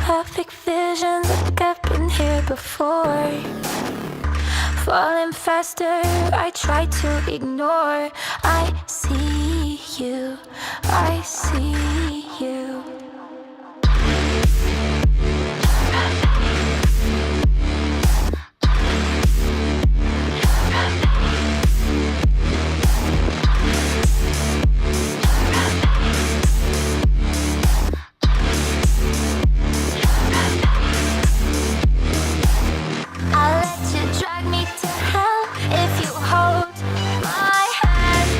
perfect visions like I've been here before. Falling faster, I try to ignore. I see you, I see you. I'll let you drag me to hell if you hold my hand.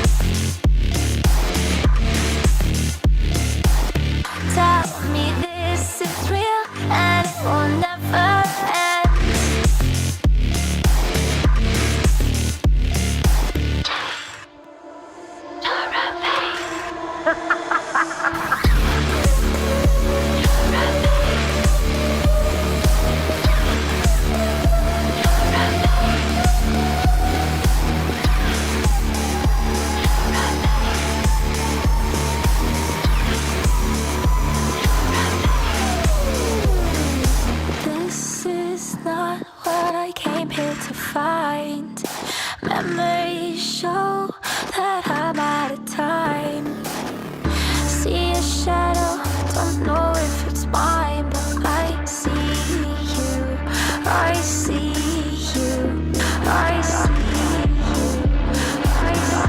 Tell me this is real and it will never end. This is not what I came here to find. Memories show that I'm out of time. See a shadow, don't know if it's mine, but I see you, I see you, I see you, I see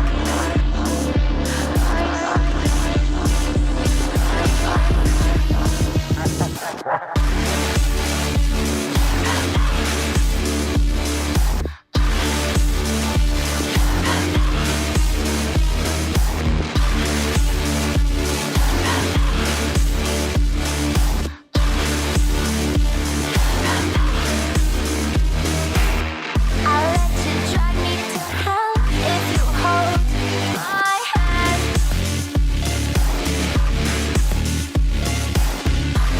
I'll let you drag me to hell if you hold my hand.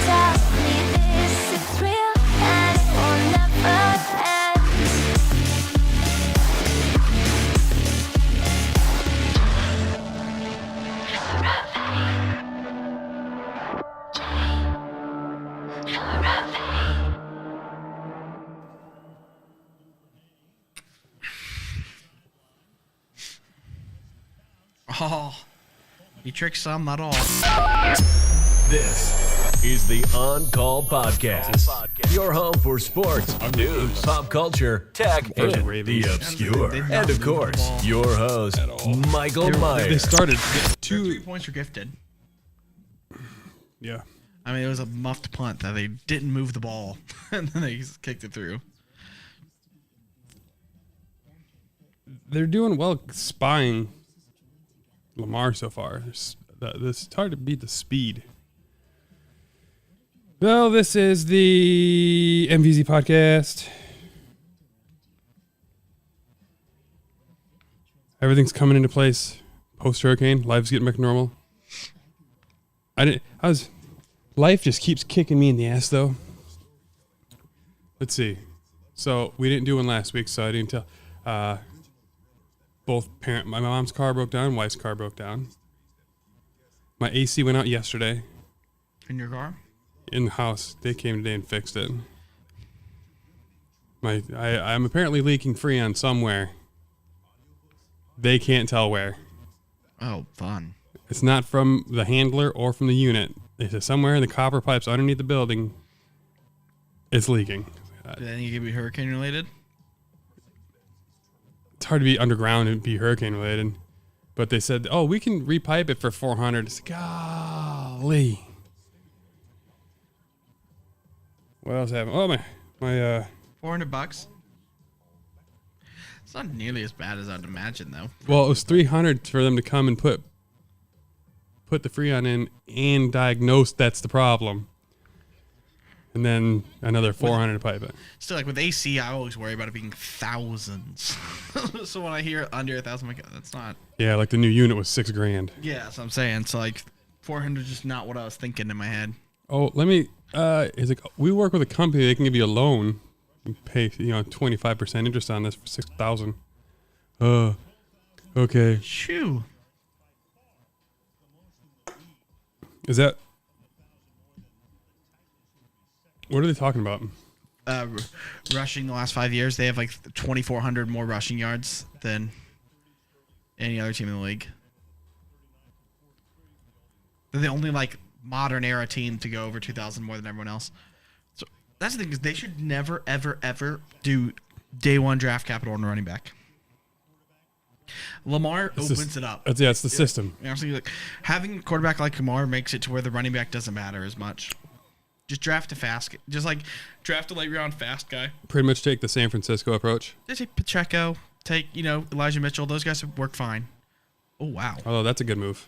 Tell me this is real and it will never end. Oh, you tricked some, not all. This is the On Call Podcast. Your home for sports, news, pop culture, tech, and the obscure. And of course, your host, Michael Myers. They started Two 2. points were gifted. Yeah. I mean, it was a muffed punt that they didn't move the ball, and then they just kicked it through. They're doing well spying Lamar so far. It's hard to beat the speed. Well, this is the MVZ podcast. Everything's coming into place post hurricane. Life's getting back to normal. Life just keeps kicking me in the ass though. Let's see. So we didn't do one last week, so I didn't tell. My mom's car broke down, wife's car broke down. My AC went out yesterday. In your car? In the house. They came today and fixed it. I'm apparently leaking Freon somewhere. They can't tell where. Oh, fun. It's not from the handler or from the unit. It's somewhere in the copper pipes underneath the building. It's leaking. Then you could be hurricane related? It's hard to be underground and be hurricane related. But they said, oh, we can repipe it for $400. It's like, golly. What else happened? Oh, my $400. It's not nearly as bad as I'd imagine, though. Well, it was $300 for them to come and put the Freon in and diagnose that's the problem. And then another $400 to pipe it. Still, like with AC, I always worry about it being thousands. So when I hear under 1,000, I'm like, that's not. Yeah, like the new unit was $6,000. Yeah, that's what I'm saying. So like 400 is just not what I was thinking in my head. Oh, let me. Is like we work with a company. They can give you a loan, and pay 25% interest on this for $6,000. Okay. Shoo. Is that? What are they talking about? Rushing the last 5 years, they have like 2,400 more rushing yards than any other team in the league. They're the only like modern era team to go over 2,000 more than everyone else. So that's the thing, is they should never, ever, ever do day one draft capital on a running back. Lamar opens it up. It's the system. You know, so like, having a quarterback like Lamar makes it to where the running back doesn't matter as much. Just draft a fast, just like draft a late round fast guy. Pretty much take the San Francisco approach. Just take Pacheco, take Elijah Mitchell. Those guys have worked fine. Oh wow. Oh, that's a good move.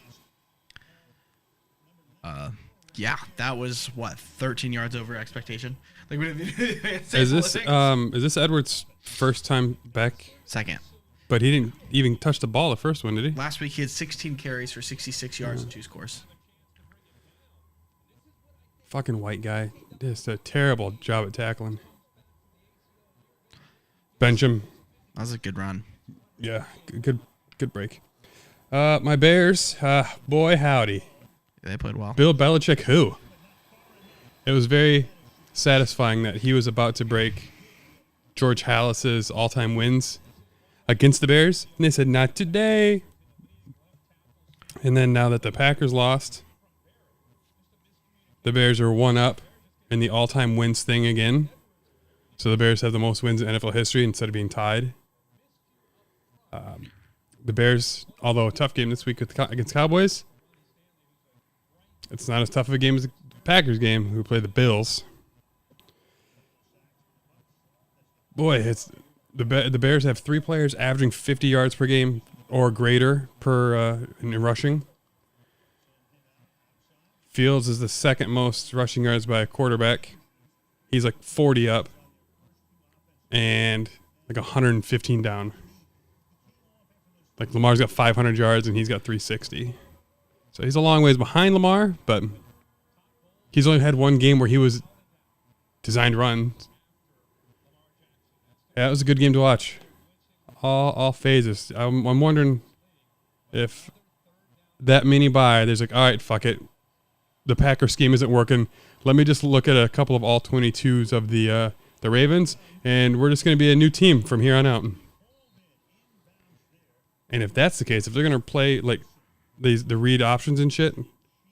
Yeah, that was what 13 yards over expectation. Like, Is this Edwards' first time back? Second. But he didn't even touch the ball the first one, did he? Last week he had 16 carries for 66 yards and 2 scores. Fucking white guy. Just a terrible job at tackling. Bench him. That was a good run. Yeah, good break. My Bears, boy howdy. They played well. Bill Belichick, who? It was very satisfying that he was about to break George Halas's all-time wins against the Bears, and they said, not today. And then now that the Packers lost, the Bears are one up in the all-time wins thing again. So the Bears have the most wins in NFL history instead of being tied. The Bears, although a tough game this week against Cowboys, it's not as tough of a game as the Packers game, who play the Bills. Boy, it's the Bears have 3 players averaging 50 yards per game or greater per in rushing. Fields is the second most rushing yards by a quarterback. He's like 40 up and like 115 down. Like Lamar's got 500 yards and he's got 360. So he's a long ways behind Lamar, but he's only had one game where he was designed to run. Yeah, it was a good game to watch. All phases. I'm wondering if that mini bye, there's like, all right, fuck it. The Packer scheme isn't working. Let me just look at a couple of all 22s of the Ravens, and we're just going to be a new team from here on out. And if that's the case, if they're going to play like the read options and shit,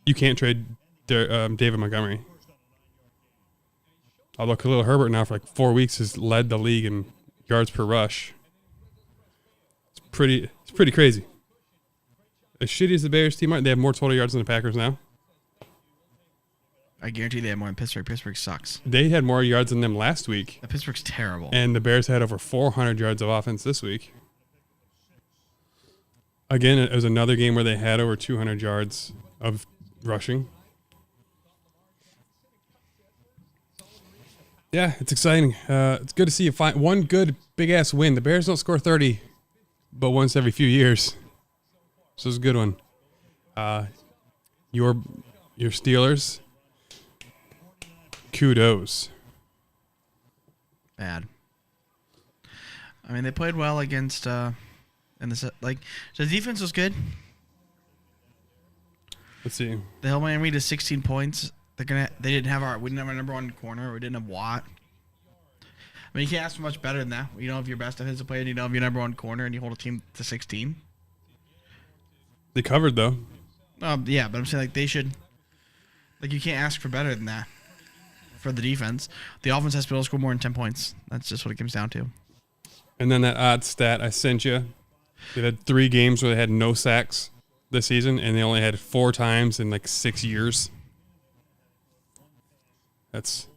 you can't trade David Montgomery. Although Khalil Herbert now for like 4 weeks has led the league in yards per rush. It's pretty crazy. As shitty as the Bears team are, they have more total yards than the Packers now. I guarantee they have more than Pittsburgh. Pittsburgh sucks. They had more yards than them last week. Pittsburgh's terrible. And the Bears had over 400 yards of offense this week. Again, it was another game where they had over 200 yards of rushing. Yeah, it's exciting. It's good to see you find one good big-ass win. The Bears don't score 30, but once every few years. So it's a good one. Your Steelers, kudos. Bad. I mean, they played well against... And the defense was good. Let's see. They held Miami to 16 points. We didn't have our number one corner. We didn't have Watt. I mean, you can't ask for much better than that. You don't have your best defensive player, and you don't have your number one corner, and you hold a team to 16. They covered though. Yeah, but I'm saying like they should. Like you can't ask for better than that for the defense. The offense has to be able to score more than 10 points. That's just what it comes down to. And then that odd stat I sent you. They had 3 games where they had no sacks this season, and they only had 4 times in like 6 years. That's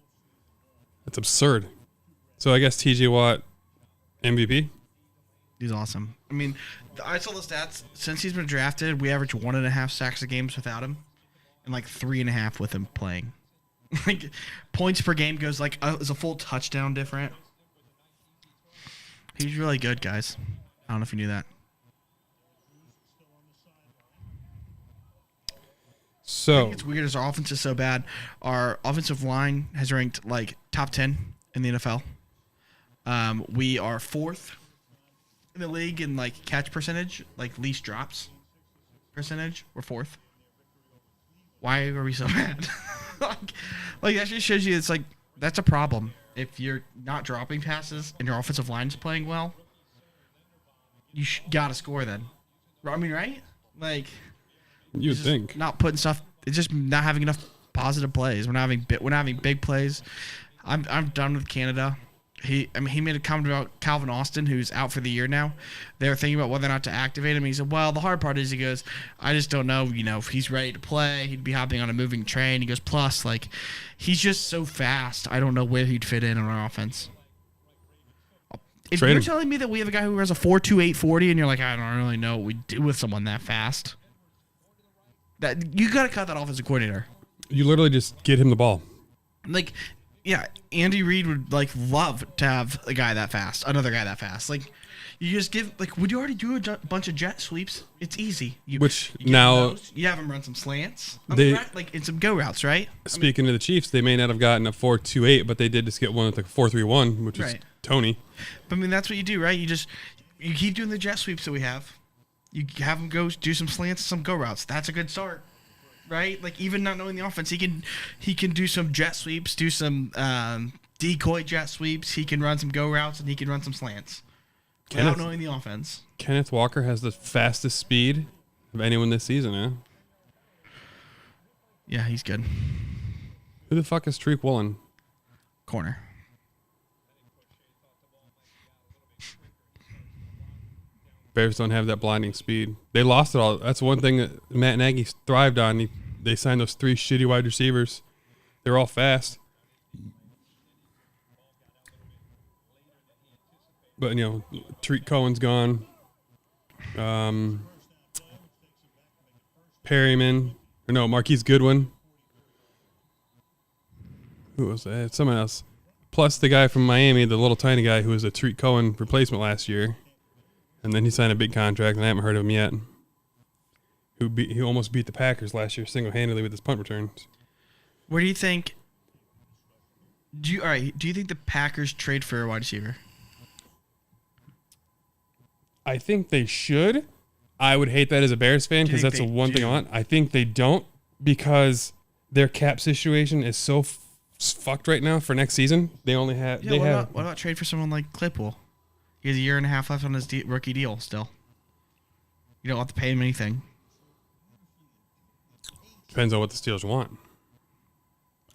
absurd. So I guess T.J. Watt, MVP? He's awesome. I mean, I saw the stats. Since he's been drafted, we average 1.5 sacks a game without him, and like 3.5 with him playing. Like points per game goes like is a full touchdown different. He's really good, guys. I don't know if you knew that. So it's weird as our offense is so bad. Our offensive line has ranked like top 10 in the NFL. We are 4th in the league in like catch percentage, like least drops percentage. We're 4th. Why are we so bad? like that just shows you it's like that's a problem. If you're not dropping passes and your offensive line is playing well, you gotta score then. I mean, right? Like, you'd think not putting stuff. It's just not having enough positive plays. We're not having big plays. I'm done with Canada. He made a comment about Calvin Austin, who's out for the year now. They were thinking about whether or not to activate him. He said, well, the hard part is, he goes, I just don't know, if he's ready to play. He'd be hopping on a moving train. He goes, plus, like, he's just so fast. I don't know where he'd fit in on our offense. If you're telling me that we have a guy who has a 4.28 40 and you're like, I don't really know what we do with someone that fast, that you got to cut that offensive coordinator. You literally just get him the ball. Like, yeah, Andy Reid would love to have a guy that fast, another guy that fast. Like, you just give would you already do a bunch of jet sweeps? It's easy. You have him run some slants, in some go routes, right? Speaking of the Chiefs, they may not have gotten a 4.28, but they did just get one with a 4.31, which is Tony. But I mean, that's what you do, right? You keep doing the jet sweeps that we have. You have him go do some slants, some go routes. That's a good start. Right, like even not knowing the offense, he can do some jet sweeps, do some decoy jet sweeps. He can run some go routes and he can run some slants without knowing the offense. Kenneth Walker has the fastest speed of anyone this season, huh? Yeah, he's good. Who the fuck is Tariq Woolen? Corner. Bears don't have that blinding speed. They lost it all. That's one thing that Matt Nagy thrived on. They signed those 3 shitty wide receivers. They're all fast. But, Tariq Cohen's gone. Marquise Goodwin. Who was that? Someone else. Plus the guy from Miami, the little tiny guy who was a Tariq Cohen replacement last year. And then he signed a big contract, and I haven't heard of him yet. He almost beat the Packers last year single-handedly with his punt returns. Where do you think? Do you think the Packers trade for a wide receiver? I think they should. I would hate that as a Bears fan because that's the one thing I want. I think they don't because their cap situation is so fucked right now for next season. They only have. What about trade for someone like Claypool? He has a year and a half left on his rookie deal still. You don't have to pay him anything. Depends on what the Steelers want.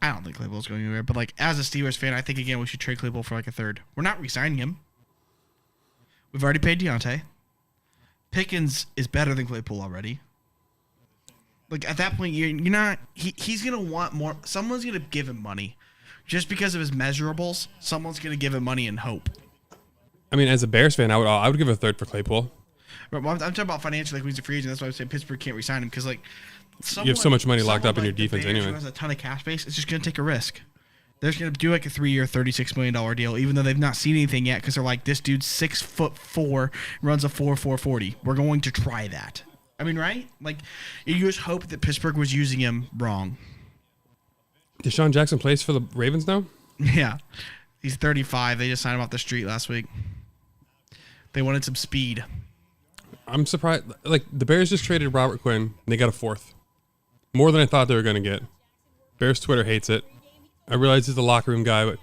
I don't think Claypool's going anywhere. But, as a Steelers fan, I think, again, we should trade Claypool for, a third. We're not re-signing him. We've already paid Deontay. Pickens is better than Claypool already. At that point, you're not... He's going to want more... Someone's going to give him money. Just because of his measurables, someone's going to give him money and hope. I mean, as a Bears fan, I would give a third for Claypool. Right, I'm talking about financially, when he's a free agent. That's why I say Pittsburgh can't re-sign him because, you have so much money locked up in your defense anyway. Who has a ton of cash base, it's just going to take a risk. They're just going to do a 3-year, $36 million deal, even though they've not seen anything yet because they're this dude's 6'4", runs a 4.40. We're going to try that. I mean, right? You just hope that Pittsburgh was using him wrong. Deshaun Jackson plays for the Ravens now? Yeah. He's 35. They just signed him off the street last week. They wanted some speed. I'm surprised. The Bears just traded Robert Quinn, and they got a 4th. More than I thought they were going to get. Bears Twitter hates it. I realize he's a locker room guy, but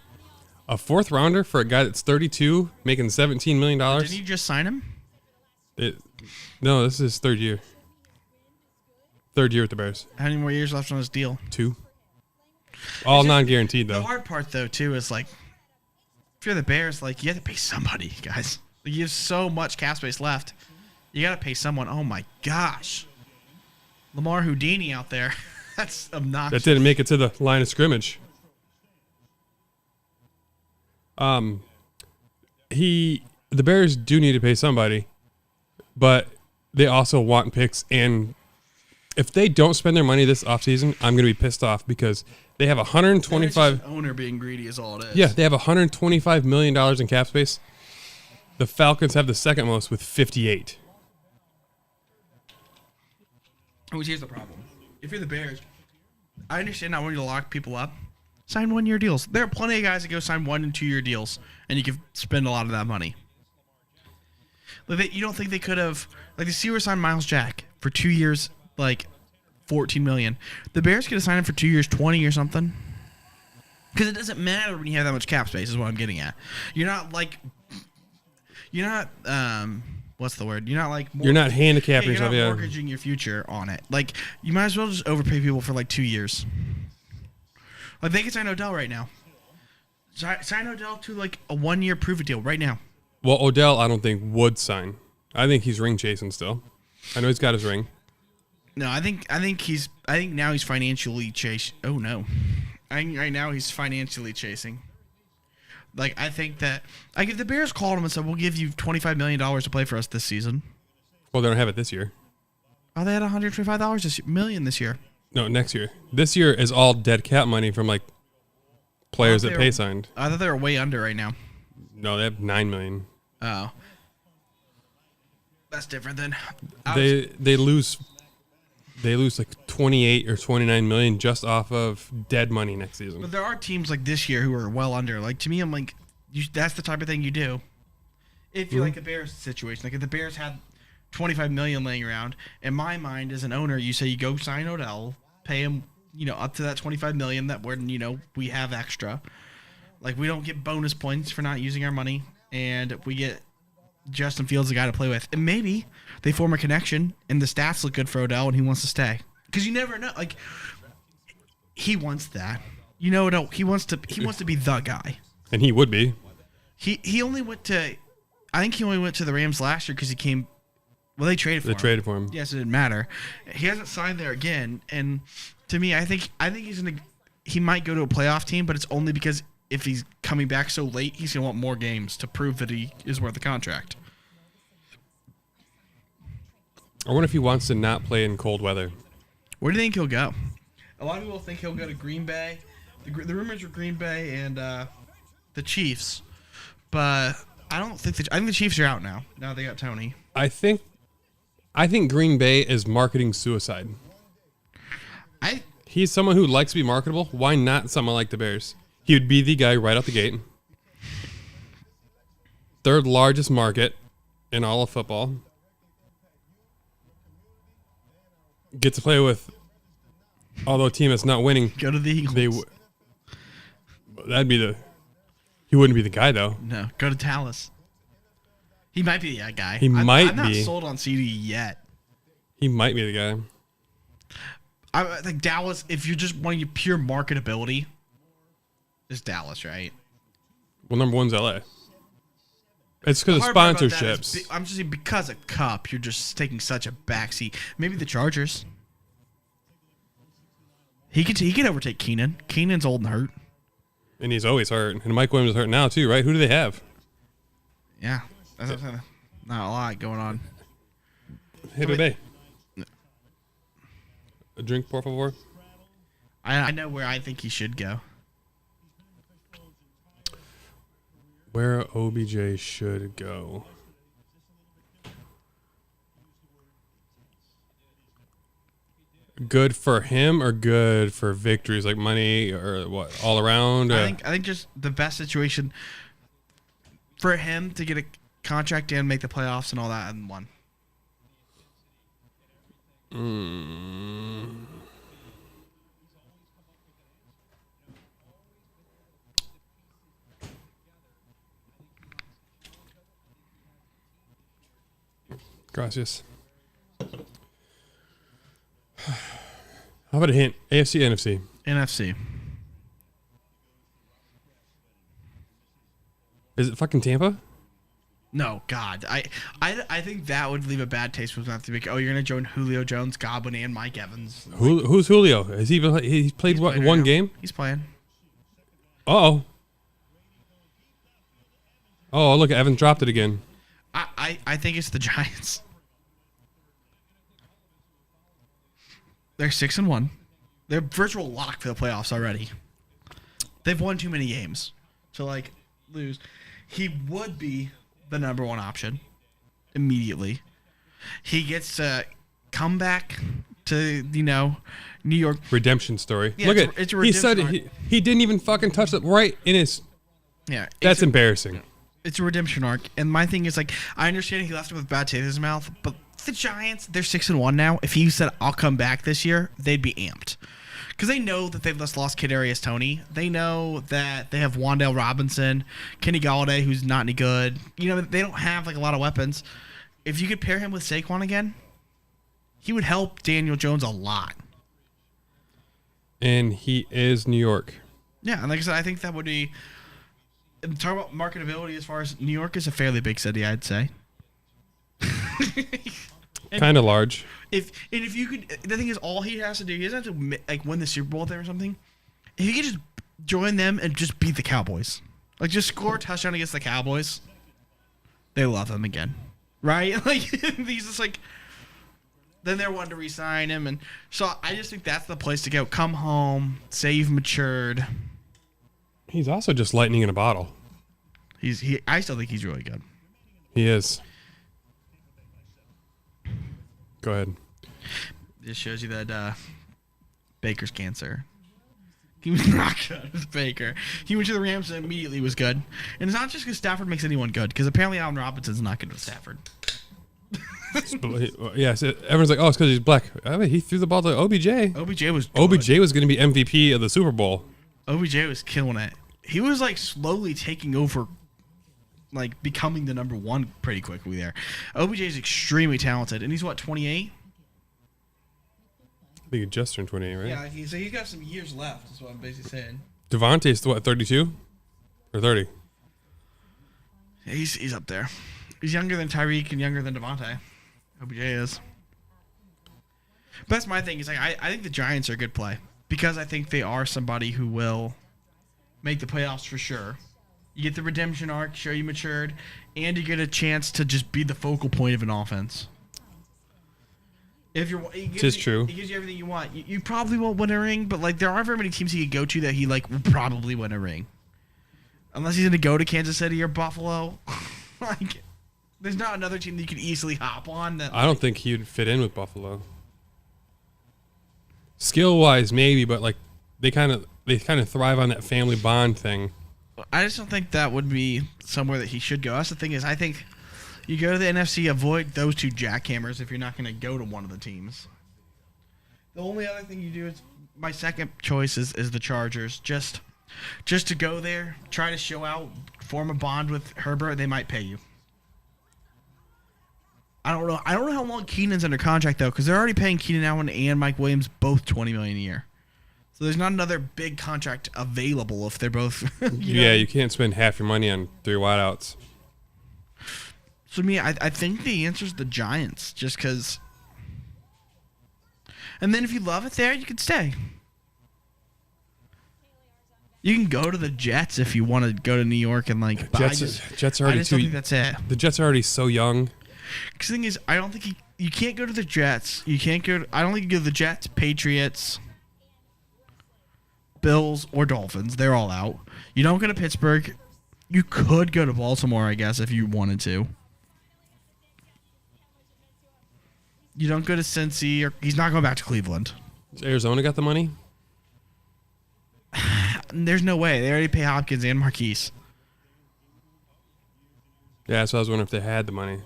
a 4th rounder for a guy that's 32, making $17 million? Didn't you just sign him? No, this is his 3rd year. 3rd year with the Bears. How many more years left on his deal? 2. All non-guaranteed, though. The hard part, though, too, is, if you're the Bears, you have to pay somebody, guys. You have so much cap space left. You got to pay someone. Oh, my gosh. Lamar Houdini out there. That's obnoxious. That didn't make it to the line of scrimmage. The Bears do need to pay somebody, but they also want picks. And if they don't spend their money this offseason, I'm going to be pissed off because they have 125. Owner being greedy is all it is. Yeah, they have $125 million in cap space. The Falcons have the second most with 58. Which here's the problem. If you're the Bears, I understand not wanting to lock people up. Sign 1-year deals. There are plenty of guys that go sign 1- and 2-year deals, and you can spend a lot of that money. You don't think they could have... the Steelers signed Miles Jack for 2 years, $14 million. The Bears could have signed him for 2 years, $20 or something. Because it doesn't matter when you have that much cap space. Is what I'm getting at. You're not what's the word? You're not like you're not handicapping yourself. You're not mortgaging your future on it. Like you might as well just overpay people for like 2 years. Like they can sign Odell right now. Sign Odell to like a 1-year prove-it deal right now. Well, Odell, I don't think would sign. I think he's ring chasing still. I know he's got his ring. No, I think now he's financially chasing. Oh no, I think right now he's financially chasing. Like I think that like if the Bears called him and said we'll give you $25 million to play for us this season. Well, they don't have it this year. Oh, they had $125 million this year. No, next year. This year is all dead cap money from like players that pay signed. I thought they were way under right now. No, they have $9 million. Oh, that's different then. They lose like 28 or 29 million just off of dead money next season. But there are teams like this year who are well under. Like to me, I'm like, that's the type of thing you do. If you're like the Bears situation, like if the Bears had $25 million laying around, in my mind as an owner, you say you go sign Odell, pay him, up to that $25 million that we're, we have extra. Like we don't get bonus points for not using our money, and we get Justin Fields the guy to play with, and maybe they form a connection and the stats look good for Odell and he wants to stay, because you never know. Like he wants that, he wants to be the guy, and he would be. He only went to, I think he only went to the Rams last year because he came. Well, they traded for him. They traded for him. Yes, it didn't matter. He hasn't signed there again, and to me, I think he might go to a playoff team, but it's only because if he's coming back so late, he's going to want more games to prove that he is worth the contract. I wonder if he wants to not play in cold weather. Where do you think he'll go? A lot of people think he'll go to Green Bay. The rumors are Green Bay and the Chiefs, but I think the Chiefs are out now. Now they got Tony. I think Green Bay is marketing suicide. He's someone who likes to be marketable. Why not someone like the Bears? He would be the guy right out the gate. Third largest market in all of football. Get to play with, although a team that's not winning. Go to the Eagles. He wouldn't be the guy though. No, go to Dallas. He might be that guy. I'm not sold on CD yet. He might be the guy. I think Dallas, if you're just wanting pure marketability, is Dallas, right? Well, number one's LA. It's because of sponsorships. I'm just saying because of Cup, you're just taking such a backseat. Maybe the Chargers. He could overtake Keenan. Keenan's old and hurt. And he's always hurt. And Mike Williams is hurt now too, right? Who do they have? Yeah. That's not a lot going on. Hey, baby. A drink, por favor. I know where I think he should go. Where OBJ should go. Good for him or good for victories, like money or what, all around? I think just the best situation for him to get a contract and make the playoffs and all that in one. Gracias. How about a hint? AFC, NFC? NFC. Is it fucking Tampa? No, God. I think that would leave a bad taste with mouth to be like, oh, you're going to join Julio Jones, Godwin, and Mike Evans. Who's Julio? Has he's played what, one right game? He's playing. Uh-oh. Oh, look, Evans dropped it again. I think it's the Giants. They're 6-1. They're virtual lock for the playoffs already. They've won too many games to lose. He would be the number one option immediately. He gets to come back to New York. Redemption story. Yeah, look it's a redemption he said arc. he didn't even fucking touch it right in his. Yeah, that's embarrassing. It's a redemption arc, and my thing is I understand he left it with bad taste in his mouth, but the Giants, they're 6-1 now. If he said I'll come back this year, they'd be amped, because they know that they've just lost Kadarius Toney. They know that they have Wan'Dale Robinson, Kenny Galladay, who's not any good. They don't have like a lot of weapons. If you could pair him with Saquon again, he would help Daniel Jones a lot. And he is New York. Yeah, and like I said, I think that would be. Talk about marketability as far as New York is a fairly big city, I'd say. Kind of large. If you could, the thing is, all he has to do, he doesn't have to like win the Super Bowl there or something. If he could just join them and just beat the Cowboys, like just score a touchdown against the Cowboys, they love him again, right? Like he's just like. Then they're wanting to re-sign him, and so I just think that's the place to go. Come home, say you've matured. He's also just lightning in a bottle. I still think he's really good. He is. Go ahead. This shows you that Baker's cancer. He was not good with Baker. He went to the Rams and immediately was good. And it's not just because Stafford makes anyone good, because apparently Allen Robinson's not good with Stafford. Yes, everyone's like, oh, it's because he's black. I mean, he threw the ball to OBJ. OBJ was going to be MVP of the Super Bowl. OBJ was killing it. He was like slowly taking over, like becoming the number one pretty quickly there. OBJ is extremely talented, and he's what, 28? I think he just turned 28, right? Yeah, he's got some years left. That's what I'm basically saying. Devontae's what, 32 or 30? Yeah, he's up there. He's younger than Tyreek and younger than Devontae. OBJ is. But that's my thing. Is like I think the Giants are a good play because I think they are somebody who will make the playoffs for sure. You get the redemption arc, show you matured, and you get a chance to just be the focal point of an offense. True. It gives you everything you want. You probably won't win a ring, but like there aren't very many teams he could go to that he like will probably win a ring, unless he's going to go to Kansas City or Buffalo. Like. There's not another team that you could easily hop on. That I don't think he'd fit in with Buffalo. Skill-wise, maybe, but like they kind of thrive on that family bond thing. I just don't think that would be somewhere that he should go. That's the thing is, I think you go to the NFC, avoid those two jackhammers if you're not going to go to one of the teams. The only other thing you do is my second choice is the Chargers. Just to go there, try to show out, form a bond with Herbert. They might pay you. I don't know how long Keenan's under contract though, because they're already paying Keenan Allen and Mike Williams both $20 million a year. So there's not another big contract available if they're both. You can't spend half your money on 3 wideouts. So I think the answer is the Giants, just because. And then if you love it there, you can stay. You can go to the Jets if you want to go to New York and like. Jets are already I just don't think that's it. The Jets are already so young. Because the thing is, I don't think you can't go to the Jets. You can't go. I don't think you can go to the Jets, Patriots, Bills, or Dolphins. They're all out. You don't go to Pittsburgh. You could go to Baltimore, I guess, if you wanted to. You don't go to Cincy, or he's not going back to Cleveland. Has Arizona got the money? There's no way. They already pay Hopkins and Marquise. Yeah, so I was wondering if they had the money.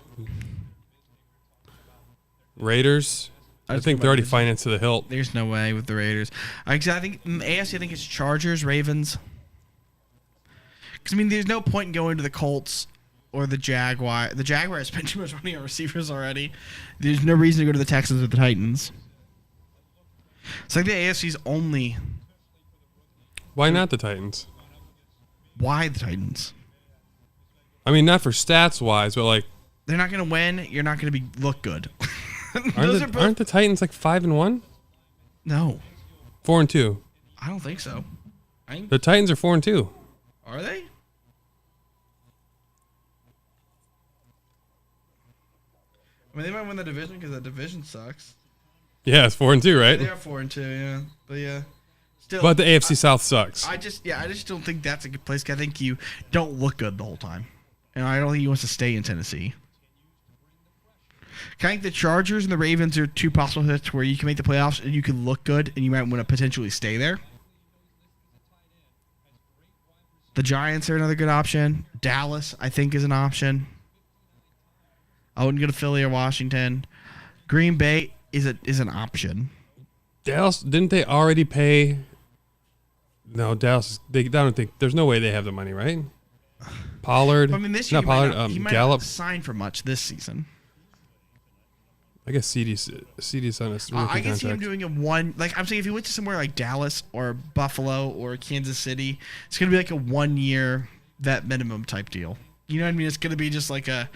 Raiders? I think they're already financed to the hilt. There's no way with the Raiders. I think in the AFC, I think it's Chargers, Ravens. Because, there's no point in going to the Colts or the Jaguar. The Jaguars spent too much money on receivers already. There's no reason to go to the Texans or the Titans. It's like the AFC's only. Why not the Titans? Why the Titans? Not for stats-wise, but like. They're not going to win. You're not going to look good. Aren't the Titans like 5-1? No. 4-2. I don't think so. The Titans are 4-2. Are they? They might win the division because the division sucks. Yeah, it's 4-2, right? They are 4-2, yeah. But yeah. Still, but the AFC South sucks. I just don't think that's a good place. I think you don't look good the whole time. And I don't think he wants to stay in Tennessee. I think the Chargers and the Ravens are two possible hits where you can make the playoffs and you can look good and you might want to potentially stay there. The Giants are another good option. Dallas, I think, is an option. I wouldn't go to Philly or Washington. Green Bay is an option. Dallas, didn't they already pay? No, Dallas. I don't think. There's no way they have the money, right? Pollard. I mean, this year not Pollard. he might Gallup. not sign for much this season. I guess CD's on a rookie I can see him contract. doing a one. Like I'm saying, if he went to somewhere like Dallas or Buffalo or Kansas City, it's gonna be like a 1 year vet minimum type deal. You know what I mean? It's gonna be just like a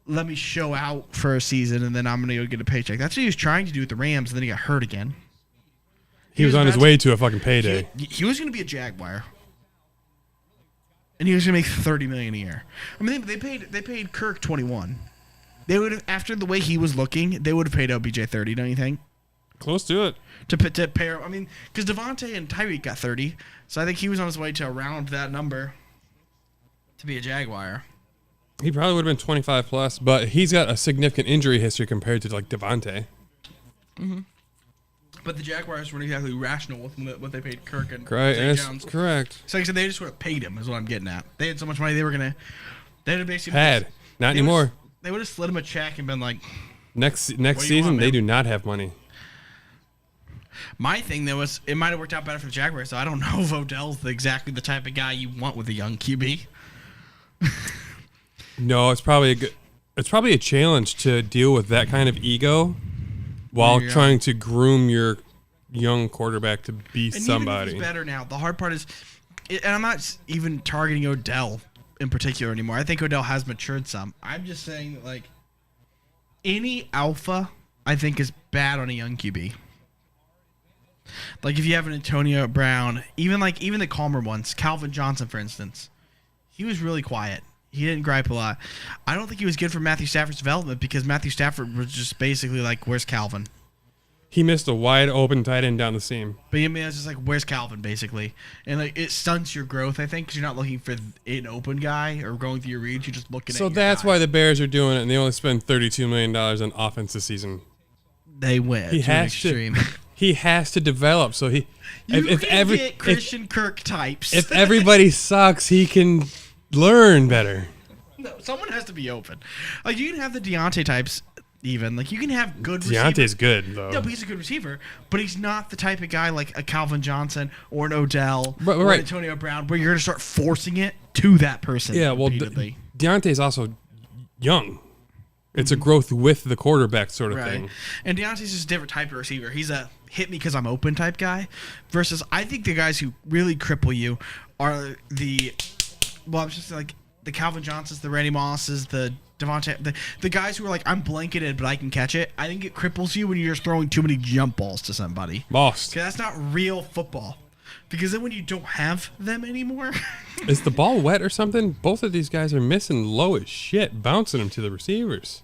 let me show out for a season and then I'm gonna go get a paycheck. That's what he was trying to do with the Rams, and then he got hurt again. He was on his way to a fucking payday. He was gonna be a Jaguar, and he was gonna make $30 million a year. I mean, they paid Kirk 21. They would have, after the way he was looking, they would have paid OBJ 30. Don't you think? Close to it. To pair, I mean, because Devontae and Tyreek got 30, so I think he was on his way to around that number to be a Jaguar. He probably would have been 25 plus, but he's got a significant injury history compared to like Devontae. Mm-hmm. But the Jaguars weren't exactly rational with what they paid Kirk and Correct. Zay Jones. Correct. So like I said, they just would have paid him. Is what I'm getting at. They had so much money they would have basically Not anymore. They would have slid him a check and been like, Next What season, want, they man? do not have money. My thing, though, was it might have worked out better for the Jaguars, so I don't know if Odell's exactly the type of guy you want with a young QB. No, it's probably a challenge to deal with that kind of ego while trying to groom your young quarterback to be And somebody. even if he's better now. The hard part is, and I'm not even targeting Odell in particular anymore. I think Odell has matured some. I'm just saying that, like, any alpha, I think, is bad on a young QB. Like, if you have an Antonio Brown, even the calmer ones, Calvin Johnson, for instance, he was really quiet. He didn't gripe a lot. I don't think he was good for Matthew Stafford's development because Matthew Stafford was just basically like, where's Calvin? He missed a wide open tight end down the seam. But I mean, it's just like, where's Calvin, basically? And like, it stunts your growth, I think, because you're not looking for an open guy or going through your reads. You're just looking at your that's guy. why the Bears are doing it, and they only spend $32 million on offense this season. They went He to an has extreme. He has to develop. So Get Christian Kirk types. If everybody sucks, he can learn better. No, someone has to be open. Like, you can have the Deontay types, even. Like, you can have good Deontay's receivers. good, though. No, but he's a good receiver. But he's not the type of guy like a Calvin Johnson or an Odell or Right. an Antonio Brown where you're going to start forcing it to that person. Yeah, well, repeatedly. Deontay's also young. It's a growth with the quarterback sort of thing. And Deontay's just a different type of receiver. He's a hit me because I'm open type guy. Versus, I think the guys who really cripple you are I'm just like the Calvin Johnsons, the Randy Mosses, the Devontae, the guys who are like, I'm blanketed, but I can catch it. I think it cripples you when you're just throwing too many jump balls to somebody. Lost. Because that's not real football. Because then when you don't have them anymore. Is the ball wet or something? Both of these guys are missing low as shit, bouncing them to the receivers.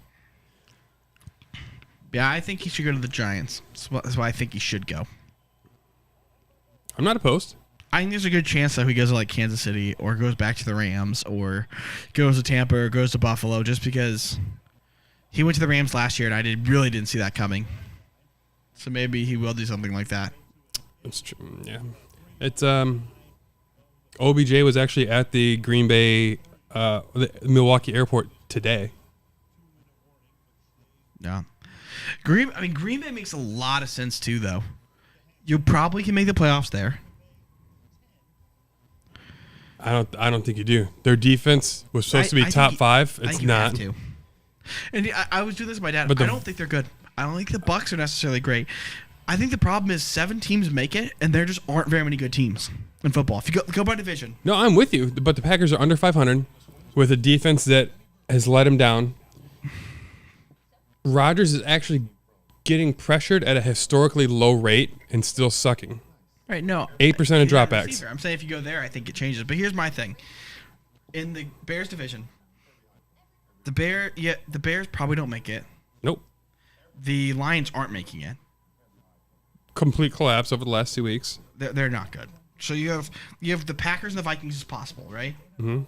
Yeah, I think he should go to the Giants. That's why I think he should go. I'm not opposed. I think there's a good chance that he goes to like Kansas City or goes back to the Rams or goes to Tampa or goes to Buffalo just because he went to the Rams last year and I really didn't see that coming. So maybe he will do something like that. That's true. Yeah. It's OBJ was actually at the Green Bay the Milwaukee airport today. Yeah. Green Bay makes a lot of sense too though. You probably can make the playoffs there. I don't think you do. Their defense was supposed to be top 5. It's not. Have to. And I was doing this with my dad. But I don't think they're good. I don't think the Bucs are necessarily great. I think the problem is 7 teams make it, and there just aren't very many good teams in football. If you go by division. No, I'm with you. But the Packers are under 500 with a defense that has let them down. Rodgers is actually getting pressured at a historically low rate and still sucking. Right, no. 8% of he's not a dropbacks. receiver. I'm saying if you go there, I think it changes. But here's my thing. In the Bears division, the Bears probably don't make it. Nope. The Lions aren't making it. Complete collapse over the last 2 weeks. They're not good. So you have the Packers and the Vikings as possible, right? Mm-hmm.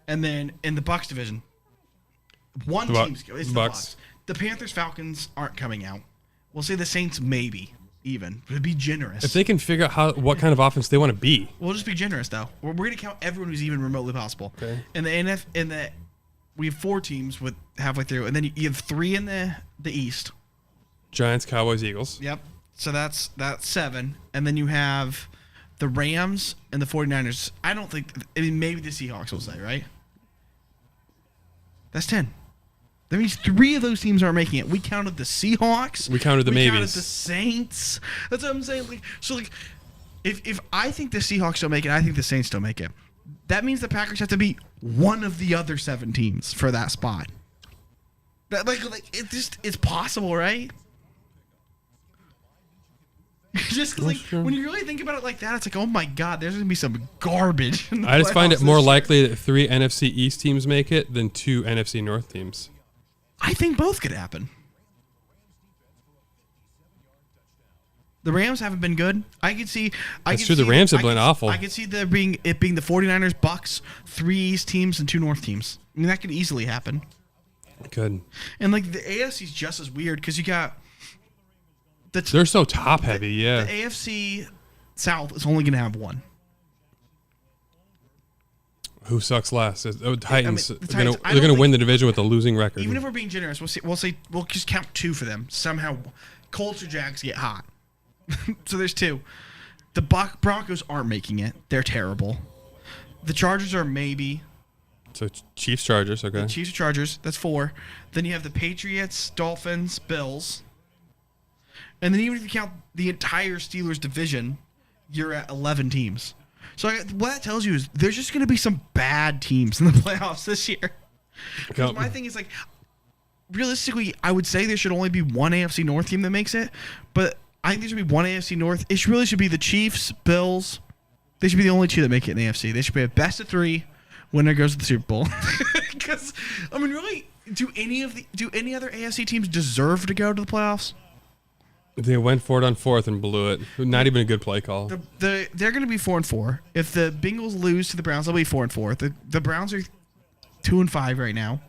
And then in the Bucs division, one The team's Bu- it's the Bucs. The Panthers, Falcons aren't coming out. We'll say the Saints maybe even. But be generous. If they can figure out what kind of offense they want to be. We'll just be generous though. We're going to count everyone who's even remotely possible. Okay. We have 4 teams halfway through, and then you have 3 in the East. Giants, Cowboys, Eagles. Yep. So that's 7. And then you have the Rams and the 49ers. I mean, maybe the Seahawks will say, right? That's 10. That means 3 of those teams aren't making it. We counted the Seahawks. We counted the maybes. We counted the Saints. That's what I'm saying. If I think the Seahawks don't make it, I think the Saints don't make it. That means the Packers have to beat one of the other 7 teams for that spot. It's possible, right? Just when you really think about it like that, it's like, oh my God, there's gonna be some garbage. I just find it more likely that 3 NFC East teams make it than 2 NFC North teams. I think both could happen. The Rams haven't been good. I could see. That's true. The Rams have been awful. I could see it being the 49ers, Bucs, 3 East teams, and 2 North teams. I mean, that could easily happen. Good. And the AFC is just as weird because you got. They're so top heavy, yeah. The AFC South is only going to have 1. Who sucks less? Titans. They're going to win the division with a losing record. Even if we're being generous, we'll just count 2 for them. Somehow, Colts or Jags get hot. So there's 2. The Broncos aren't making it. They're terrible. The Chargers are maybe. So Chiefs, Chargers, okay. The Chiefs or Chargers, that's 4. Then you have the Patriots, Dolphins, Bills. And then even if you count the entire Steelers division, you're at 11 teams. So what that tells you is there's just going to be some bad teams in the playoffs this year. Because my thing is realistically, I would say there should only be 1 AFC North team that makes it. But I think there should be 1 AFC North. It really should be the Chiefs, Bills. They should be the only 2 that make it in the AFC. They should be a best of 3. Winner goes to the Super Bowl. Because, I mean, really, do any other AFC teams deserve to go to the playoffs? They went for it on 4th and blew it. Not even a good play call. They're going to be 4-4. If the Bengals lose to the Browns, they'll be 4-4. The Browns are 2-5 right now.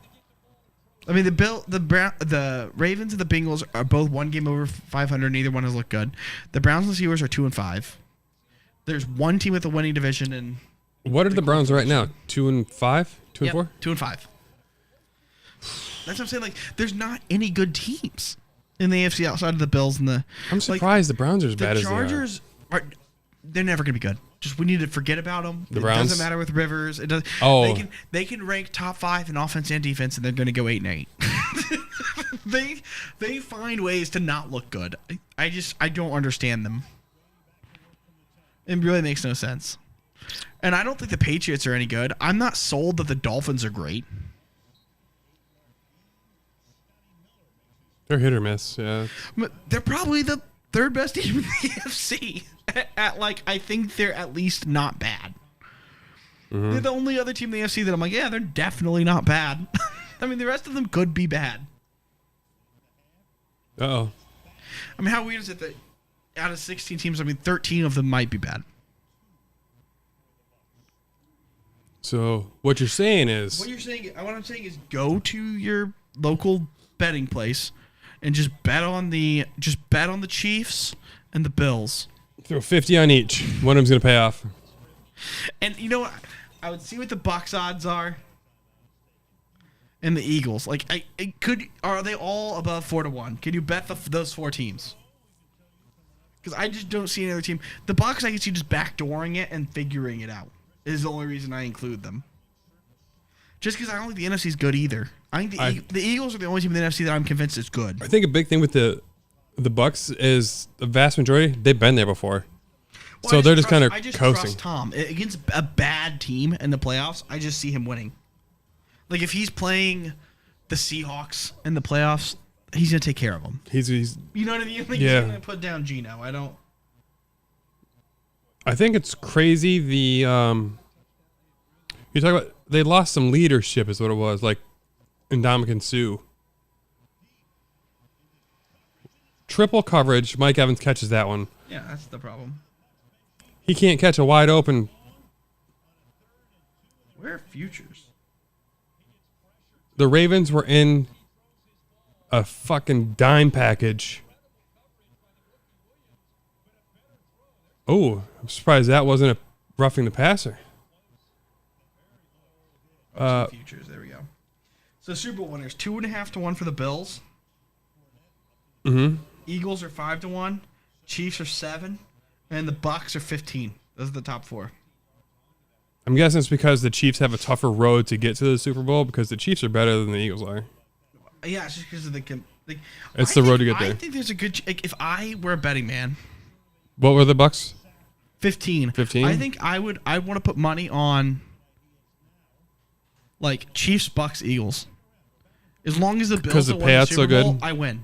I mean, the Ravens and the Bengals are both 1 game over 500. Neither one has looked good. The Browns and the Steelers are 2-5. There's 1 team with a winning division. And what are the Browns right now? 2-5, 2-4, 2-5. That's what I'm saying. There's not any good teams in the AFC outside of the Bills and the. I'm surprised the Browns are as bad as they are. The Chargers they're never going to be good. Just we need to forget about them. The Browns? It doesn't matter with Rivers. It does. Oh. They can rank top 5 in offense and defense, and they're going to go 8-8. They find ways to not look good. I don't understand them. It really makes no sense. And I don't think the Patriots are any good. I'm not sold that the Dolphins are great. They're hit or miss, yeah. They're probably the 3rd best team in the AFC. I think they're at least not bad. Mm-hmm. They're the only other team in the AFC that I'm like, yeah, they're definitely not bad. I mean, the rest of them could be bad. Uh-oh. I mean, how weird is it that out of 16 teams, 13 of them might be bad? So what you're saying is... What I'm saying is go to your local betting place and just bet on the Chiefs and the Bills. Throw 50 on each. One of them's going to pay off. And you know what? I would see what the Bucs odds are. And the Eagles. Are they all above 4-1? Can you bet those 4 teams? Because I just don't see any other team. The Bucs, I can see just backdooring it and figuring it out. Is the only reason I include them. Just because I don't think the NFC is good either. I think the Eagles are the only team in the NFC that I'm convinced is good. I think a big thing with the Bucs is the vast majority, they've been there before. Well, so they're just kind of coasting. I just trust Tom. Against a bad team in the playoffs, I just see him winning. If he's playing the Seahawks in the playoffs, he's going to take care of them. He's you know what I mean? He's going to put down Geno. I think it's crazy you talk about they lost some leadership is what it was, in Ndamukong Suh. Triple coverage, Mike Evans catches that one. Yeah, that's the problem. He can't catch a wide open. Where are futures? The Ravens were in a fucking dime package. Oh, I'm surprised that wasn't a roughing the passer. Futures, there we go. So Super Bowl winners, 2.5 to 1 for the Bills. Mm-hmm. Eagles are 5 to 1. Chiefs are 7, and the Bucs are 15. Those are the top 4. I'm guessing it's because the Chiefs have a tougher road to get to the Super Bowl because the Chiefs are better than the Eagles are. Yeah, it's just because of the it's the road to get there. I think there's a good. If I were a betting man, What were the Bucs? 15. 15? I think I want to put money on like Chiefs, Bucs, Eagles. As long as the Bills the don't win the payouts Super are good? Bowl, I win.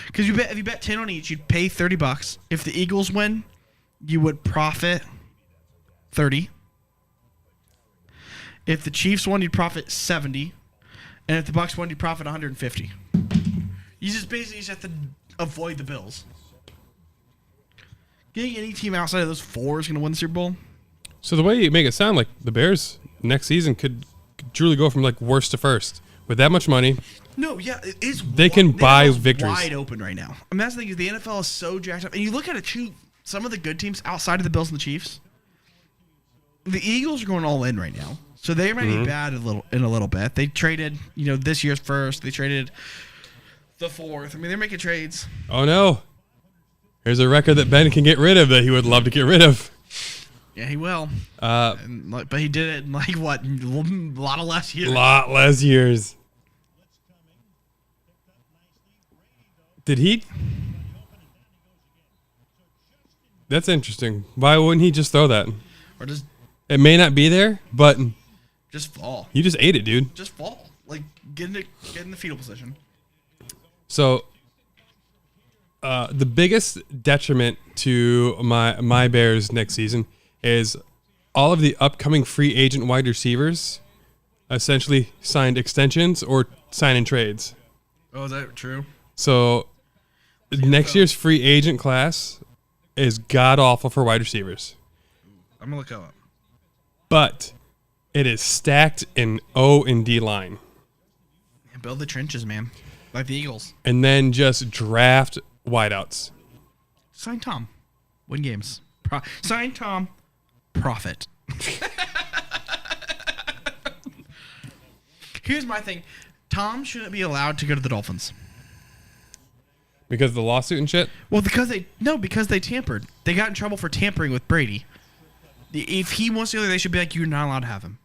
Because if you bet 10 on each, you'd pay $30. If the Eagles win, you would profit 30. If the Chiefs won, you'd profit 70. And if the Bucs won, you'd profit 150. You just basically have to avoid the Bills. Getting any team outside of those 4 is going to win the Super Bowl. So the way you make it sound like the Bears next season could truly go from like worst to first with that much money. No, yeah, it is. They can buy NFL's victories. Wide open right now. I mean, that's the thing is the NFL is so jacked up, and you look at it too. Some of the good teams outside of the Bills and the Chiefs, the Eagles are going all in right now, so they might be bad in a little bit. They traded, this year's first. They traded the 4th. I mean, they're making trades. Oh no! Here's a record that Ben can get rid of that he would love to get rid of. Yeah, he will. But he did it in like what? A lot of less years. A lot less years. Did he? That's interesting. Why wouldn't he just throw that? Or just It may not be there, but fall. you just ate it, dude. Just fall. Like get in the fetal position. So, the biggest detriment to my Bears next season is all of the upcoming free agent wide receivers essentially signed extensions or signing trades. Oh, is that true? So, next year's free agent class is god awful for wide receivers. I'm gonna look it up. But it is stacked in O and D line. Yeah, build the trenches, man. Like the Eagles. And then just draft wideouts. Sign Tom. Win games. Sign Tom. Profit. Here's my thing. Tom shouldn't be allowed to go to the Dolphins. Because of the lawsuit and shit? Well, because they tampered. They got in trouble for tampering with Brady. If he wants to go there, they should be like, you're not allowed to have him.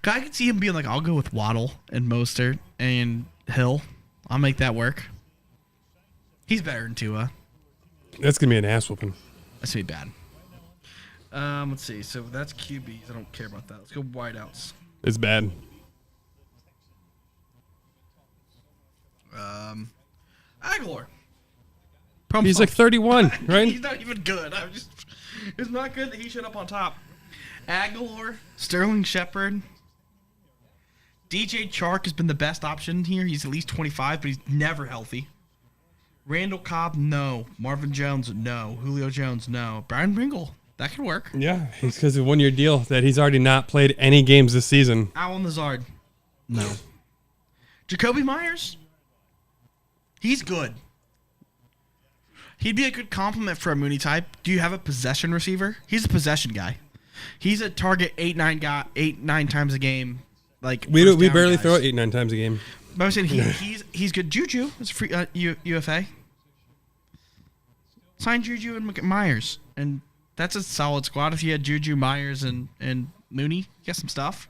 I could see him being like, I'll go with Waddle and Mostert and Hill. I'll make that work. He's better than Tua. That's going to be an ass whooping. That's going to be bad. Let's see. So that's QBs. I don't care about that. Let's go wideouts. It's bad. Aguilar. He's like 31, right? He's not even good. It's not good that he showed up on top. Aguilar, Sterling Shepard, DJ Chark has been the best option here. He's at least 25, but he's never healthy. Randall Cobb, no. Marvin Jones, no. Julio Jones, no. Brian Pringle, that could work. Yeah, it's because of a one-year deal that he's already not played any games this season. Alan Lazard, no. Jacoby Myers, he's good. He'd be a good compliment for a Mooney type. Do you have a possession receiver? He's a possession guy. He's a target 8-9 times a game. Like we barely throw it 8-9 times a game. But I'm saying he's good. Juju is free UFA. Sign Juju and Myers, and that's a solid squad. If you had Juju, Myers, and Mooney, you got some stuff.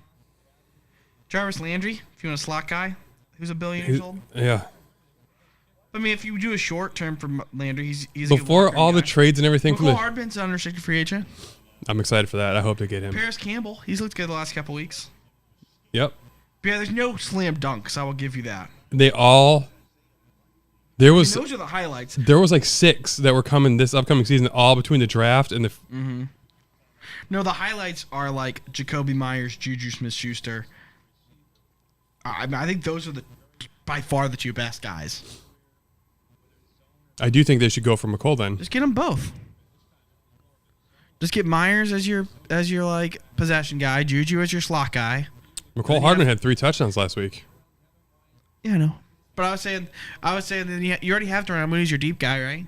Jarvis Landry, if you want a slot guy who's $1 billion years old. Yeah. I mean, if you do a short term for Landry, he's before all the trades and everything. Michael Hardman's an unrestricted free agent. I'm excited for that. I hope to get him. Paris Campbell, he's looked good the last couple weeks. Yep. But yeah, there's no slam dunks. I will give you that. Those are the highlights. There was like 6 that were coming this upcoming season, all between the draft and the. Mm-hmm. No, the highlights are like Jacoby Myers, Juju Smith-Schuster. I think those are by far the 2 best guys. I do think they should go for McColl then. Just get them both. Just get Myers as your like possession guy, Juju as your slot guy. McColl Hardman had 3 touchdowns last week. Yeah, I know. But I was saying that you already have Darnell Mooney as your deep guy, right?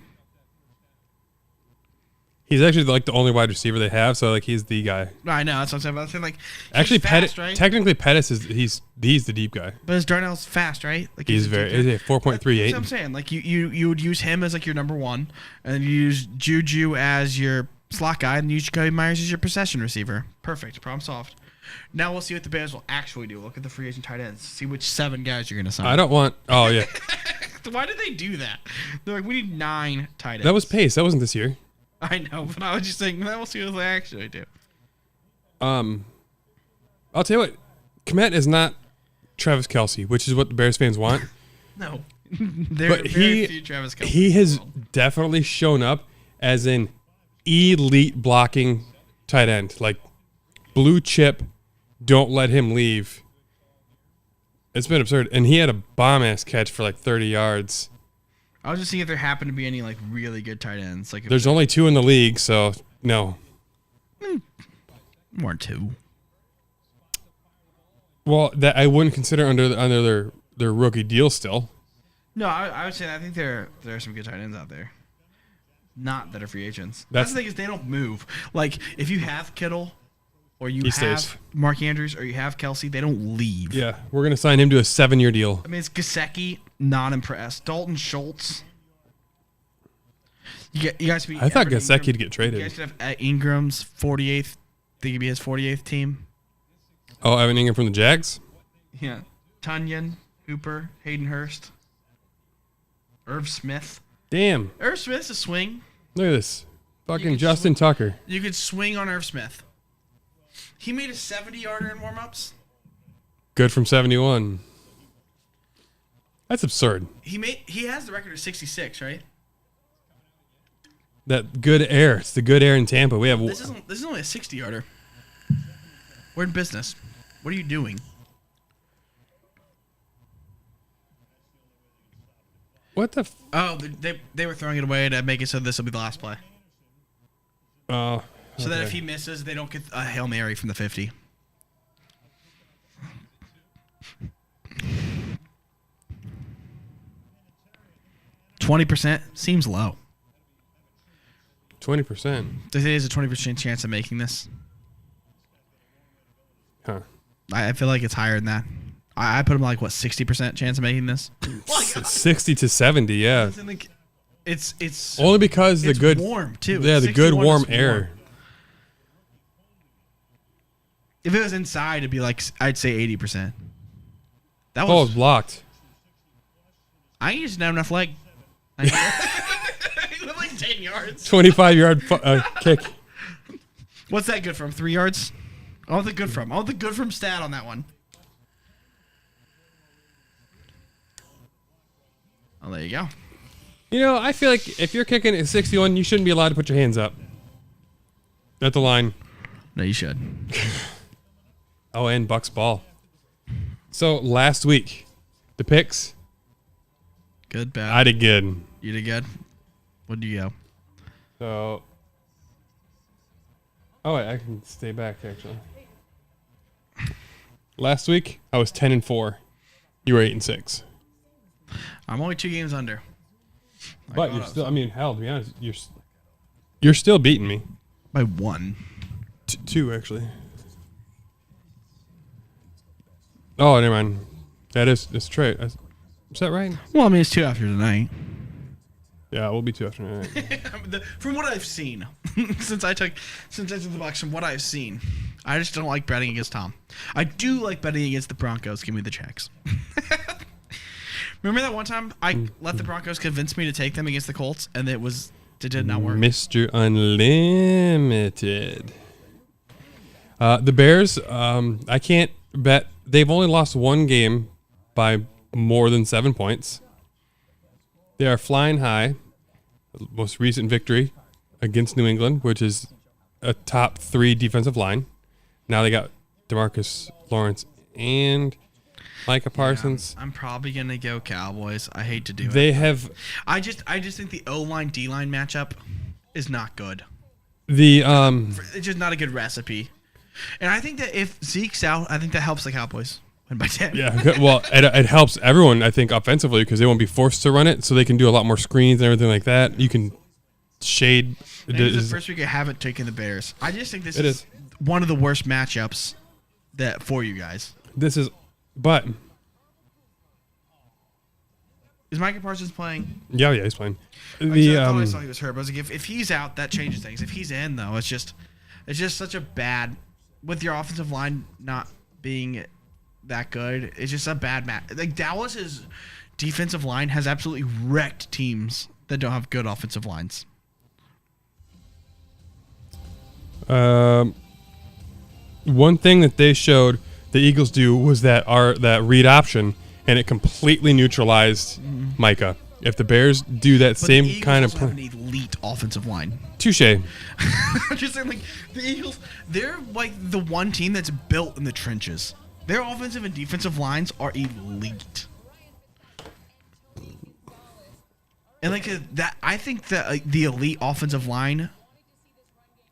He's actually like the only wide receiver they have, so like he's the guy. I know that's what I'm saying. But I'm saying like Actually, fast, right? Technically Pettis is he's the deep guy. But Darnell's fast, right? Like He's a 4.38. That's what I'm saying. Like you would use him as like your number one, and then you use Juju as your slot guy, and you use Jacoby Myers as your possession receiver. Perfect. Problem solved. Now we'll see what the Bears will actually do. Look at the free agent tight ends. See which 7 guys you're going to sign. I don't want. Oh yeah. Why did they do that? They're like, we need 9 tight ends. That was Pace. That wasn't this year. I know, but I was just saying, we'll see what they actually do. I'll tell you what. Kmet is not Travis Kelce, which is what the Bears fans want. No. There are very few Travis Kelce. He has definitely shown up as an elite blocking tight end. Like, blue chip, don't let him leave. It's been absurd. And he had a bomb-ass catch for like 30 yards. I was just seeing if there happened to be any like really good tight ends. Like There's only 2 in the league, so no. More than 2. Well, that I wouldn't consider under their rookie deal still. No, I would say I think there are some good tight ends out there. Not that are free agents. That's the thing is they don't move. Like if you have Kittle or you have Mark Andrews or you have Kelce, they don't leave. Yeah, we're going to sign him to a 7-year deal. I mean, it's Gesicki, not impressed. Dalton Schultz. You guys I thought Gesicki would get traded. You guys could have Ingram's 48th. Think he'd be his 48th team. Oh, Evan Ingram from the Jags? Yeah. Tunyon, Hooper, Hayden Hurst, Irv Smith. Damn. Irv Smith's a swing. Look at this. Fucking Justin Tucker. You could swing on Irv Smith. He made a 70-yarder in warm-ups. Good from 71. That's absurd. He has the record of 66, right? That good air. It's the good air in Tampa. We have. This is only a 60-yarder. We're in business. What are you doing? What the? Oh, they were throwing it away to make it so this will be the last play. Oh. So that if he misses, they don't get a Hail Mary from the 50. %20 seems low. 20%. There is a 20% chance of making this. Huh. I feel like it's higher than that. I put him like, what, 60% chance of making this? 60 to 70, yeah. It's only because the good warm too. Yeah, the good warm air. If it was inside, it'd be like I'd say 80%. That was it's blocked. I just didn't have enough leg. He went like 10 yards. 25-yard kick. What's that good from? 3 yards? I want the good from. I want the good from stat on that one. Oh, there you go. You know, I feel like if you're kicking at 61, you shouldn't be allowed to put your hands up at the line. No, you should. Oh, and Bucs ball. So last week, the picks. Good, bad. I did good. You did good. What do you go? So. Oh wait, I can stay back actually. Last week I was 10-4. You were 8-6. I'm only 2 games under. But you're still. I mean, hell, to be honest, you're still beating me by 1. 2 actually. Oh, never mind. It's trade. Is that right? Well, I mean, it's 2 after tonight. Yeah, we'll be 2 after tonight. From what I've seen, since I took the Bucs, from what I've seen, I just don't like betting against Tom. I do like betting against the Broncos. Give me the checks. Remember that one time I let the Broncos convince me to take them against the Colts, and it did not work. Mr. Unlimited. The Bears, I can't bet. They've only lost 1 game by more than 7 points. They are flying high. Most recent victory against New England, which is a top 3 defensive line. Now they got DeMarcus Lawrence and Micah Parsons. Yeah, I'm probably gonna go Cowboys. I hate to do it. They have. I just think the O-line D-line matchup is not good. It's just not a good recipe. And I think that if Zeke's out, I think that helps the Cowboys win by 10. Yeah, well, it helps everyone, I think, offensively because they won't be forced to run it, so they can do a lot more screens and everything like that. You can shade. This is the first week I haven't taken the Bears. I just think this It is is. one of the worst matchups for you guys. But Is Micah Parsons playing? yeah, he's playing. I thought I saw he was hurt. But I was like, if he's out, that changes things. If he's in, though, it's just such a bad, with your offensive line not being that good. It's just a bad match. Like Dallas's defensive line has absolutely wrecked teams that don't have good offensive lines. One thing that they showed the Eagles do was that read option, and it completely neutralized Micah. If the Bears do that But same the Eagles kind of also have an elite offensive line. touche. I'm just saying, like the Eagles, they're like the one team that's built in the trenches. Their offensive and defensive lines are elite. And like that, I think that the elite offensive line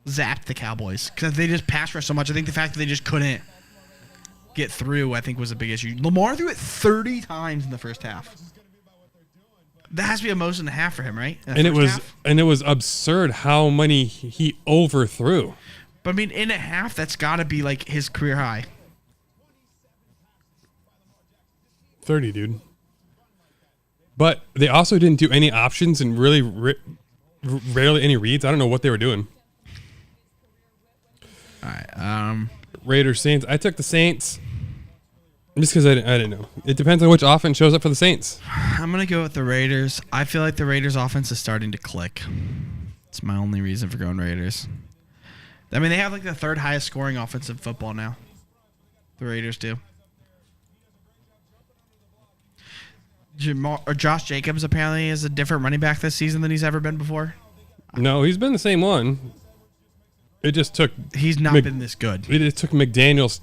zapped the Cowboys because they just pass rush so much. I think the fact that they just couldn't get through, I think, was a big issue. Lamar threw it 30 times in the first half. That has to be a most and a half for him, right? And it was absurd how many he overthrew. But I mean, in a half, that's got to be like his career high. 30, dude. But they also didn't do any options and really rarely any reads. I don't know what they were doing. All right. Raiders, Saints. I took the Saints just because I didn't know. It depends on which offense shows up for the Saints. I'm going to go with the Raiders. I feel like the Raiders offense is starting to click. It's my only reason for going Raiders. I mean, they have like the third highest scoring offense in football now. The Raiders do. Josh Jacobs apparently is a different running back this season than he's ever been before. No, he's been the same one. It just took... He's not been this good. It took McDaniels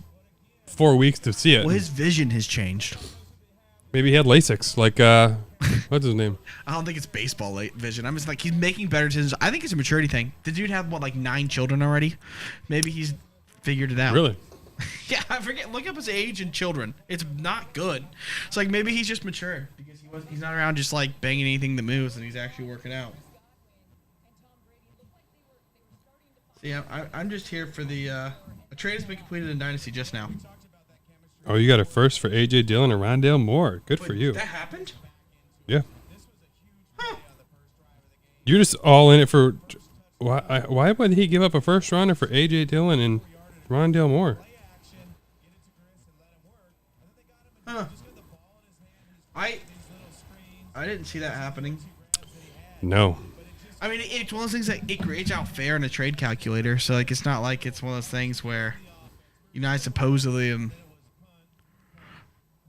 4 weeks to see it. Well, his vision has changed. Maybe he had LASIX, like, what's his name? I don't think it's baseball vision. I'm just like, he's making better decisions. I think it's a maturity thing. The dude had, like 9 children already? Maybe he's figured it out. Really? Yeah, I forget. Look up his age and children. It's not good. It's like maybe he's just mature because he's not around just like banging anything that moves, and he's actually working out. So yeah, I'm just here for the a trade has been completed in Dynasty just now. Oh, you got a first for A.J. Dillon and Rondale Moore. Good for you. That happened? Yeah. Huh. You're just all in it for... Why would he give up a first rounder for A.J. Dillon and Rondale Moore? Huh. I didn't see that happening. No. I mean, it's one of those things that it grades out fair in a trade calculator. So, like, it's not like it's one of those things where, you know, I supposedly am.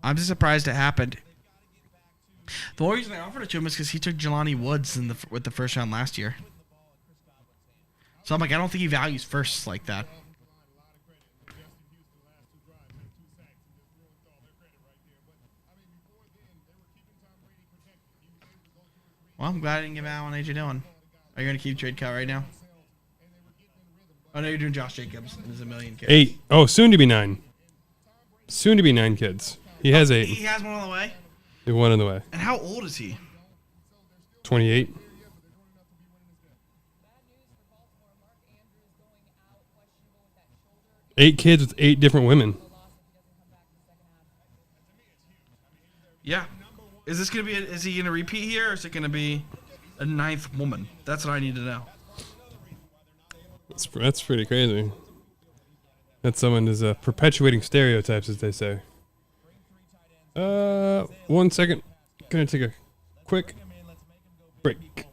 I'm just surprised it happened. The only reason I offered it to him is because he took Jelani Woods with the first round last year. So I'm like, I don't think he values firsts like that. Well, I'm glad I didn't give out on AJ Dillon. Are you going to keep trade cut right now? Oh, no, you're doing Josh Jacobs. And there's a million kids. 8. Oh, soon to be 9. Soon to be 9 kids. He has 8. He has one on the way? He have one on the way. And how old is he? 28. Eight kids with 8 different women. Yeah. Is this going to be, is he going to repeat here, or is it going to be a 9th woman? That's what I need to know. That's pretty crazy. That someone is perpetuating stereotypes, as they say. 1 second. Gonna take a quick break.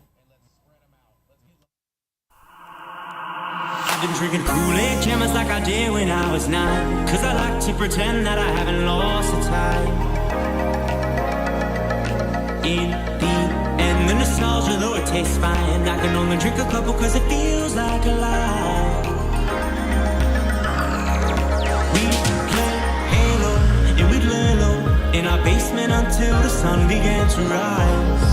I've been drinking Kool-Aid jammers like I did when I was 9, 'cause I like to pretend that I haven't lost the time. In the end, the nostalgia, though it tastes fine, I can only drink a couple 'cause it feels like a lie. We played Halo and we'd lay low in our basement until the sun began to rise.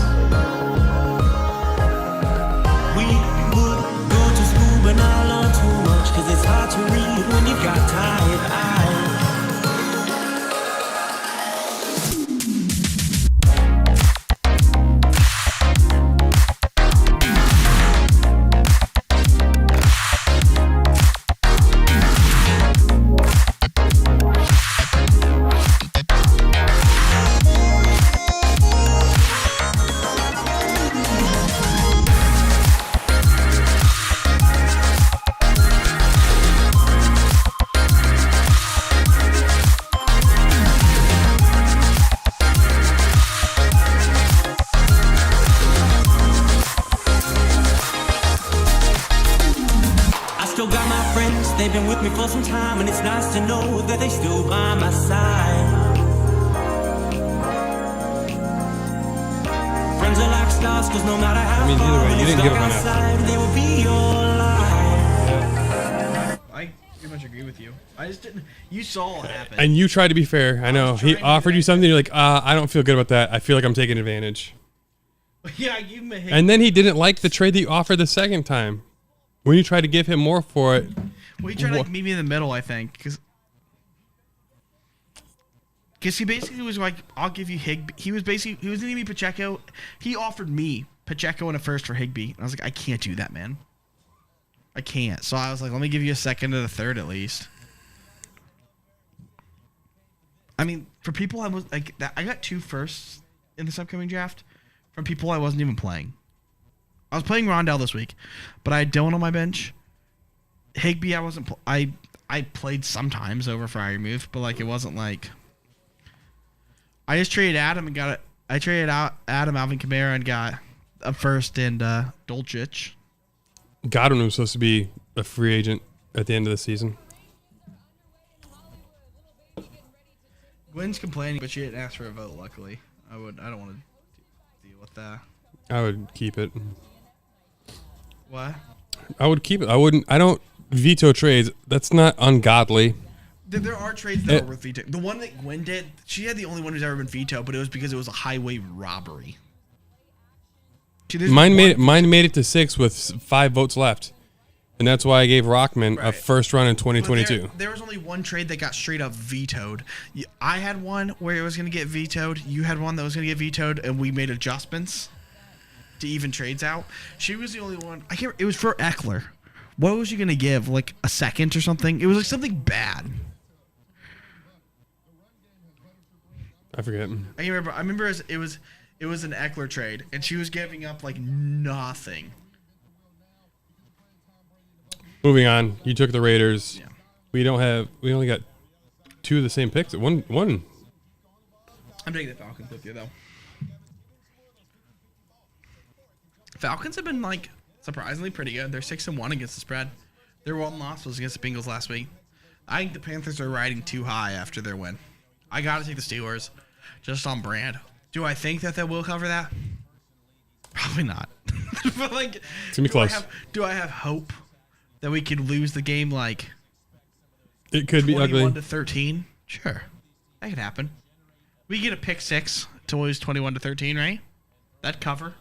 We would go to school but not learn too much, 'cause it's hard to read when you've got tired eyes. lost some time, and it's nice to know that they still by my side. Friends are like stars, 'cause no matter how I mean, either way, you didn't give him enough. outside, they will be your life. I pretty much agree with you. I just didn't. You saw what happened. And you tried to be fair. I know. was He trying to offered be you fair. something. You're like, I don't feel good about that. I feel like I'm taking advantage. Yeah, I gave him a hit. And then he didn't like the trade that you offered the second time. When you tried to give him more for it. Well, he tried to like, meet me in the middle, I think, because he basically was like, "I'll give you Higbee." He was giving me Pacheco. He offered me Pacheco and a first for Higbee, and I was like, "I can't do that, man. I can't." So I was like, "Let me give you a second and a third at least." I mean, for people I was like, that, I got 2 firsts in this upcoming draft from people I wasn't even playing. I was playing Rondell this week, but I had Dillon on my bench. Higbee, I wasn't. I played sometimes over Freiermuth, but like it wasn't like. I just traded Adam and got it. I traded out Adam, Alvin Kamara, and got a first and Dolchich. Godwin was supposed to be a free agent at the end of the season. Gwen's complaining, but she didn't ask for a vote. Luckily, I don't want to deal with that. I would keep it. What? I would keep it. I don't veto trades. That's not ungodly. There are trades that are worth vetoing. The one that Gwen did, she had the only one who's ever been vetoed, but it was because it was a highway robbery. Mine made it to 6 with 5 votes left, and that's why I gave Rockman a Right. first run in But 2022. there was only one trade that got straight up vetoed. I had one where it was going to get vetoed. You had one that was going to get vetoed, and we made adjustments to even trades out. She was the only one. I can't. It was for Eckler. What was you going to give? Like a second or something? It was like something bad. I forget. I can't remember. I remember it was an Eckler trade, and she was giving up like nothing. Moving on. You took the Raiders. Yeah. We only got 2 of the same picks. One. I'm taking the Falcons with you though. Falcons have been like surprisingly pretty good. They're 6-1 against the spread. Their one loss was against the Bengals last week. I think the Panthers are riding too high after their win. I gotta take the Steelers, just on brand. Do I think that they will cover that? Probably not. But like, It's gonna be close. Do I have hope that we could lose the game like It could be 21 ugly. to 13? Sure, that could happen. We get a pick 6 to lose 21 to 13, right? That cover.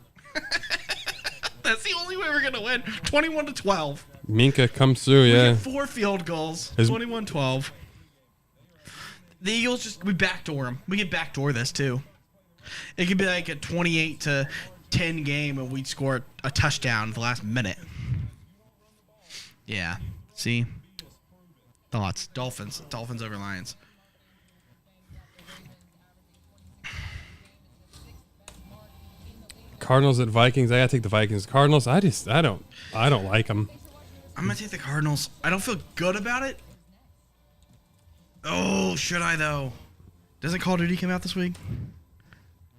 That's the only way we're gonna win. 21 to 12. Minka comes through, We yeah. get 4 field goals. 21-12. The Eagles we backdoor them. We can backdoor this too. It could be like a 28 to 10 game, and we'd score a touchdown at the last minute. Yeah. See. Thoughts. Dolphins over Lions. Cardinals at Vikings. I gotta take the Vikings. Cardinals. I don't like them. I'm gonna take the Cardinals. I don't feel good about it. Oh, should I though? Doesn't Call of Duty come out this week?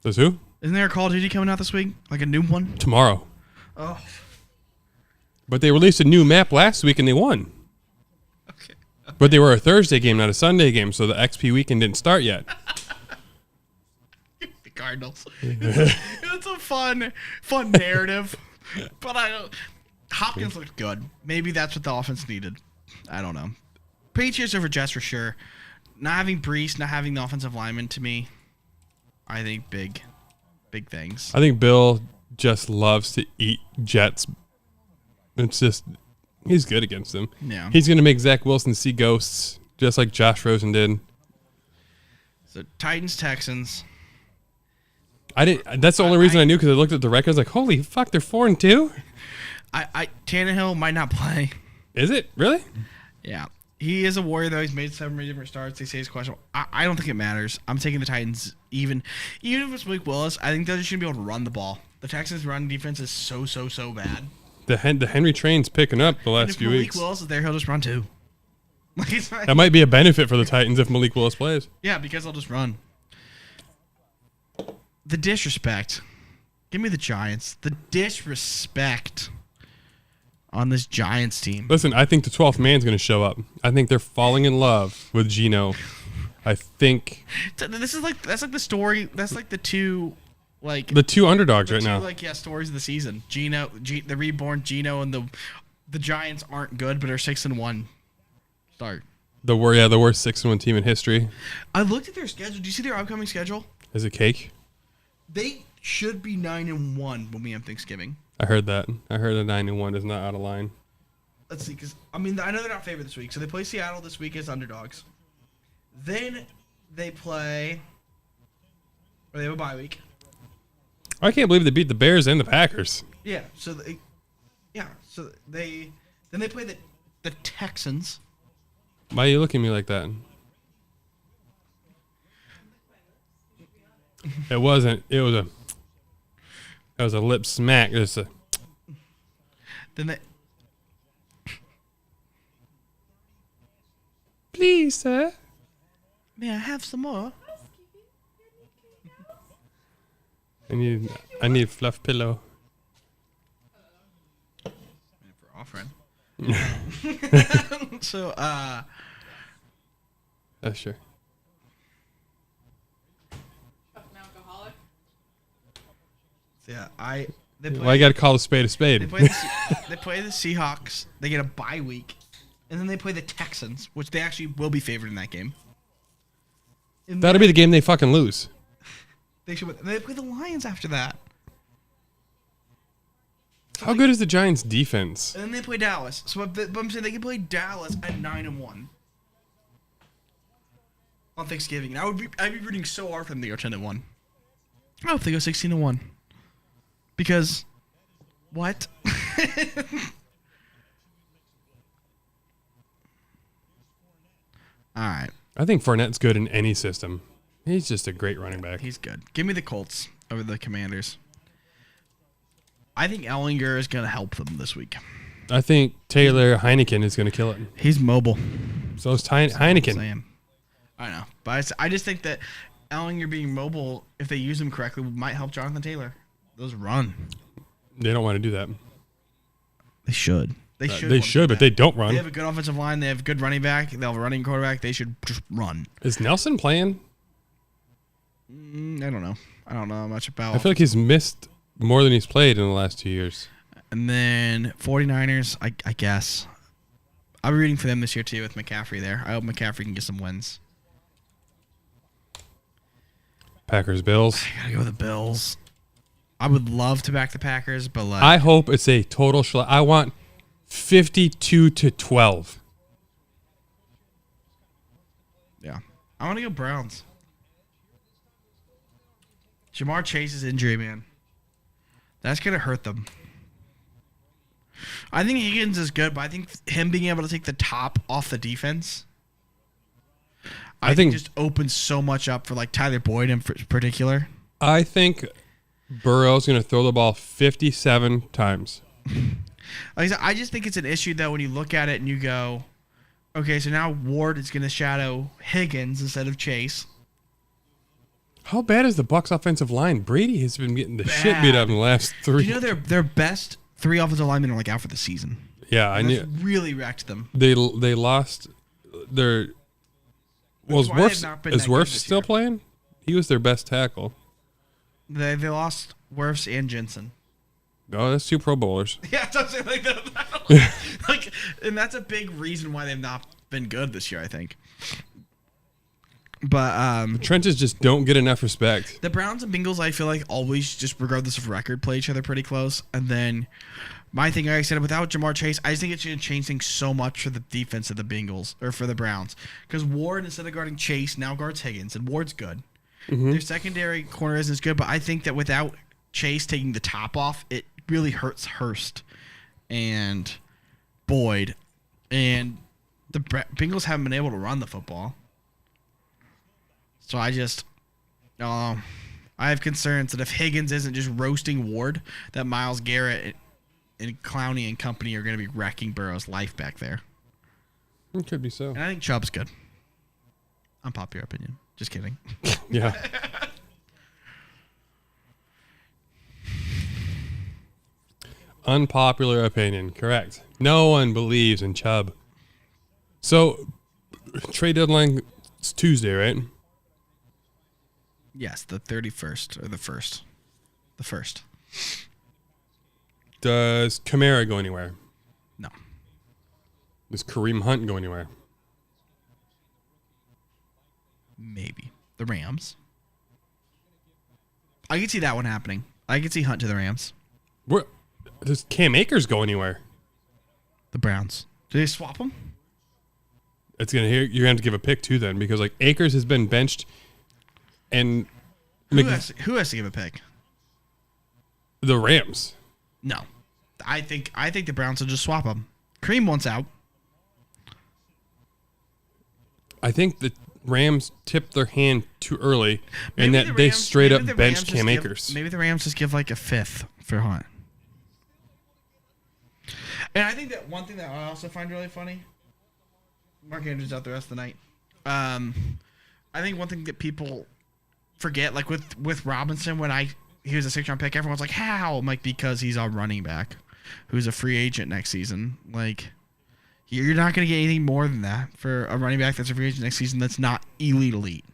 Does who? Isn't there a Call of Duty coming out this week? Like a new one? Tomorrow. Oh. But they released a new map last week and they won. Okay. But they were a Thursday game, not a Sunday game, so the XP weekend didn't start yet. The Cardinals. It's a fun narrative. But I don't. Hopkins looked good. Maybe that's what the offense needed. I don't know. Patriots over Jets for sure. Not having Brees, not having the offensive lineman, to me, I think big things. I think Bill just loves to eat Jets. It's just, he's good against them. Yeah. He's going to make Zach Wilson see ghosts, just like Josh Rosen did. So Titans, Texans. That's the only reason I knew, because I looked at the records like, holy fuck, they're 4-2? Tannehill might not play. Is it? Really? Yeah. He is a Warrior, though. He's made 7 different starts. They say he's questionable. I don't think it matters. I'm taking the Titans even if it's Malik Willis. I think they're just going to be able to run the ball. The Texans' run defense is so bad. The Henry train's picking up the And last if few Malik weeks. Willis is there, he'll just run too. Like it's not, That might be a benefit for the Titans if Malik Willis plays. yeah, because they'll just run. The disrespect. Give me the Giants. The disrespect on this Giants team. Listen, I think the 12th man's going to show up. I think they're falling in love with Geno. I think That's like the story. That's like the two, like the two underdogs right now. Like stories of the season. The reborn Geno, and the Giants aren't good, but are 6-1. Start. The worst 6-1 team in history. I looked at their schedule. Do you see their upcoming schedule? Is it cake? They should be 9-1 when we have Thanksgiving. I heard that. I heard a 9-1 is not out of line. Let's see, because I know they're not favored this week, so they play Seattle this week as underdogs. Then they play, or they have a bye week. I can't believe they beat the Bears and the Packers. Yeah, so then they play the Texans. Why are you looking at me like that? It wasn't. It was a lip smack. Then they. Please, sir. May I have some more? I need fluff pillow. For offering. So sure. Yeah, Why you got to call a spade a spade? They play the Seahawks. They get a bye week, and then they play the Texans, which they actually will be favored in that game. And That'll be the game they fucking lose. They should. And they play the Lions after that. So How good is the Giants' defense? And then they play Dallas. So, but I'm saying they can play Dallas at 9-1 on Thanksgiving. And I'd be rooting so hard for them to go 10-1. I hope they go 16-1. Because, what? All right. I think Fournette's good in any system. He's just a great running back. He's good. Give me the Colts over the Commanders. I think Ellinger is going to help them this week. I think Taylor Heineken is going to kill it. He's mobile. So is Heineken. I know. But I just think that Ellinger being mobile, if they use him correctly, might help Jonathan Taylor. Those run. They don't want to do that. They should. They should, but they don't run. They have a good offensive line. They have a good running back. They have a running quarterback. They should just run. Is Nelson playing? I don't know. I don't know much about. I feel like he's missed more than he's played in the last 2 years. And then 49ers, I guess. I'll be rooting for them this year, too, with McCaffrey there. I hope McCaffrey can get some wins. Packers, Bills. I gotta go with the Bills. I would love to back the Packers, but like, I hope it's a total I want 52-12. Yeah. I want to go Browns. Jamar Chase's injury, man. That's going to hurt them. I think Higgins is good, but I think him being able to take the top off the defense, I think just opens so much up for like Tyler Boyd in particular. I think Burrow's going to throw the ball 57 times. Like I said, I just think it's an issue, though, when you look at it and you go, okay, so now Ward is going to shadow Higgins instead of Chase. How bad is the Bucs offensive line? Brady has been getting the shit beat up in the last 3. Do you know their best 3 offensive linemen are like out for the season? Yeah, I knew. Really wrecked them. They lost their. Well, is Wirfs still playing? He was their best tackle. They lost Wirfs and Jensen. Oh, that's 2 Pro Bowlers. Yeah, something like that. Like, and that's a big reason why they've not been good this year, I think. But Trenches just don't get enough respect. The Browns and Bengals, I feel like, always, just regardless of record, play each other pretty close. And then my thing, like I said, without Jamar Chase, I just think it's going to change things so much for the defense of the Bengals, or for the Browns. Because Ward, instead of guarding Chase, now guards Higgins, and Ward's good. Mm-hmm. Their secondary corner isn't as good, but I think that without Chase taking the top off, it really hurts Hurst and Boyd. And the Bengals haven't been able to run the football. So I have concerns that if Higgins isn't just roasting Ward, that Myles Garrett and Clowney and company are going to be wrecking Burrow's life back there. It could be so. And I think Chubb's good. Unpopular opinion. Just kidding. Yeah. Unpopular opinion. Correct. No one believes in Chubb. So, trade deadline is Tuesday, right? Yes, the 31st or the 1st. The 1st. Does Kamara go anywhere? No. Does Kareem Hunt go anywhere? Maybe. The Rams. I could see that one happening. I could see Hunt to the Rams. Where does Cam Akers go anywhere? The Browns. Do they swap them? You're gonna have to give a pick too then, because like Akers has been benched, and Who has to give a pick? the Rams. No. I think the Browns will just swap them. Kareem wants out. I think the Rams tipped their hand too early, and Maybe that the they Rams- straight up maybe the benched Rams Cam just give- Akers. Maybe the Rams just give like a 5th for Hunt. And I think that one thing that I also find really funny, Mark Andrews out the rest of the night. I think one thing that people forget, like with Robinson, he was a 6th-round pick, everyone's like, how? I'm like, because he's a running back who's a free agent next season. Like, you're not going to get anything more than that for a running back that's a free agent next season that's not elite.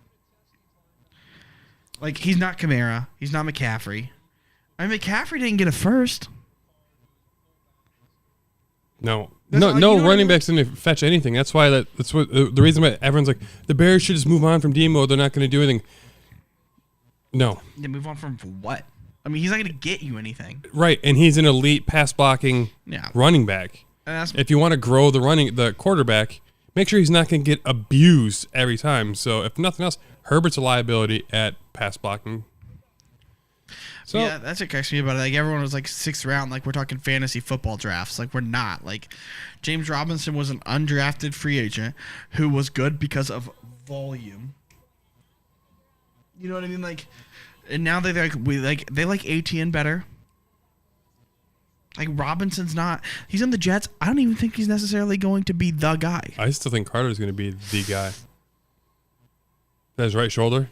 Like, he's not Kamara. He's not McCaffrey. I mean, McCaffrey didn't get a first. No, That's no, like, no you know what I running mean? backs didn't fetch anything. That's why that's what the reason why everyone's like the Bears should just move on from Demo. They're not going to do anything. No, Yeah, move on from what? I mean, he's not going to get you anything. right, and he's an elite pass blocking Yeah. running back. And that's, If you want to grow the quarterback, make sure he's not going to get abused every time. So if nothing else, Herbert's a liability at pass blocking. So yeah, that's what cracks me about it. Like, everyone was like 6th round. Like, we're talking fantasy football drafts. Like, we're not. Like, James Robinson was an undrafted free agent who was good because of volume. You know what I mean? Like, and now they like ATN better. Like, Robinson's not. He's on the Jets. I don't even think he's necessarily going to be the guy. I still think Carter's going to be the guy. His right shoulder.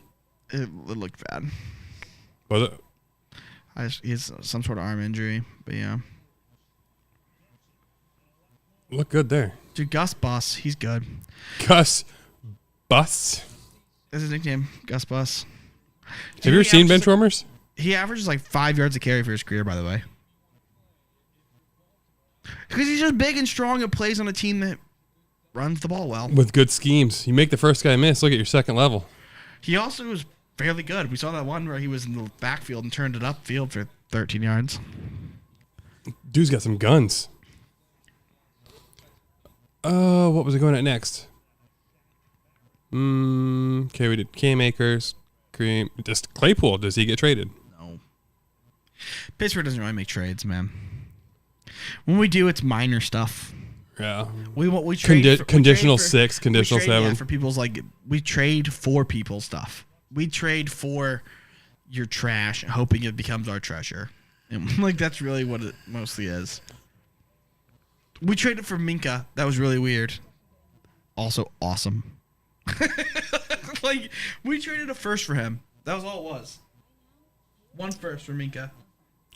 It looked bad. Was it? He has some sort of arm injury, but yeah. Look good there. Dude, Gus Bus, he's good. Gus Bus. That's his nickname, Gus Bus. Have you ever seen bench warmers? He averages like 5 yards a carry for his career, by the way. Because he's just big and strong and plays on a team that runs the ball well. With good schemes. You make the first guy miss, look at your second level. He also was fairly good. We saw that one where he was in the backfield and turned it upfield for 13 yards. Dude's got some guns. What was I going at next? Okay, we did Cam Akers, Kareem. Just Claypool, does he get traded? No. Pittsburgh doesn't really make trades, man. When we do, it's minor stuff. Yeah. We trade conditional 6, conditional 7. Yeah, for people's we trade for people's stuff. We trade for your trash, hoping it becomes our treasure, and that's really what it mostly is. We traded for Minka. That was really weird. Also awesome. We traded a first for him. That was all it was. 1 first for Minka.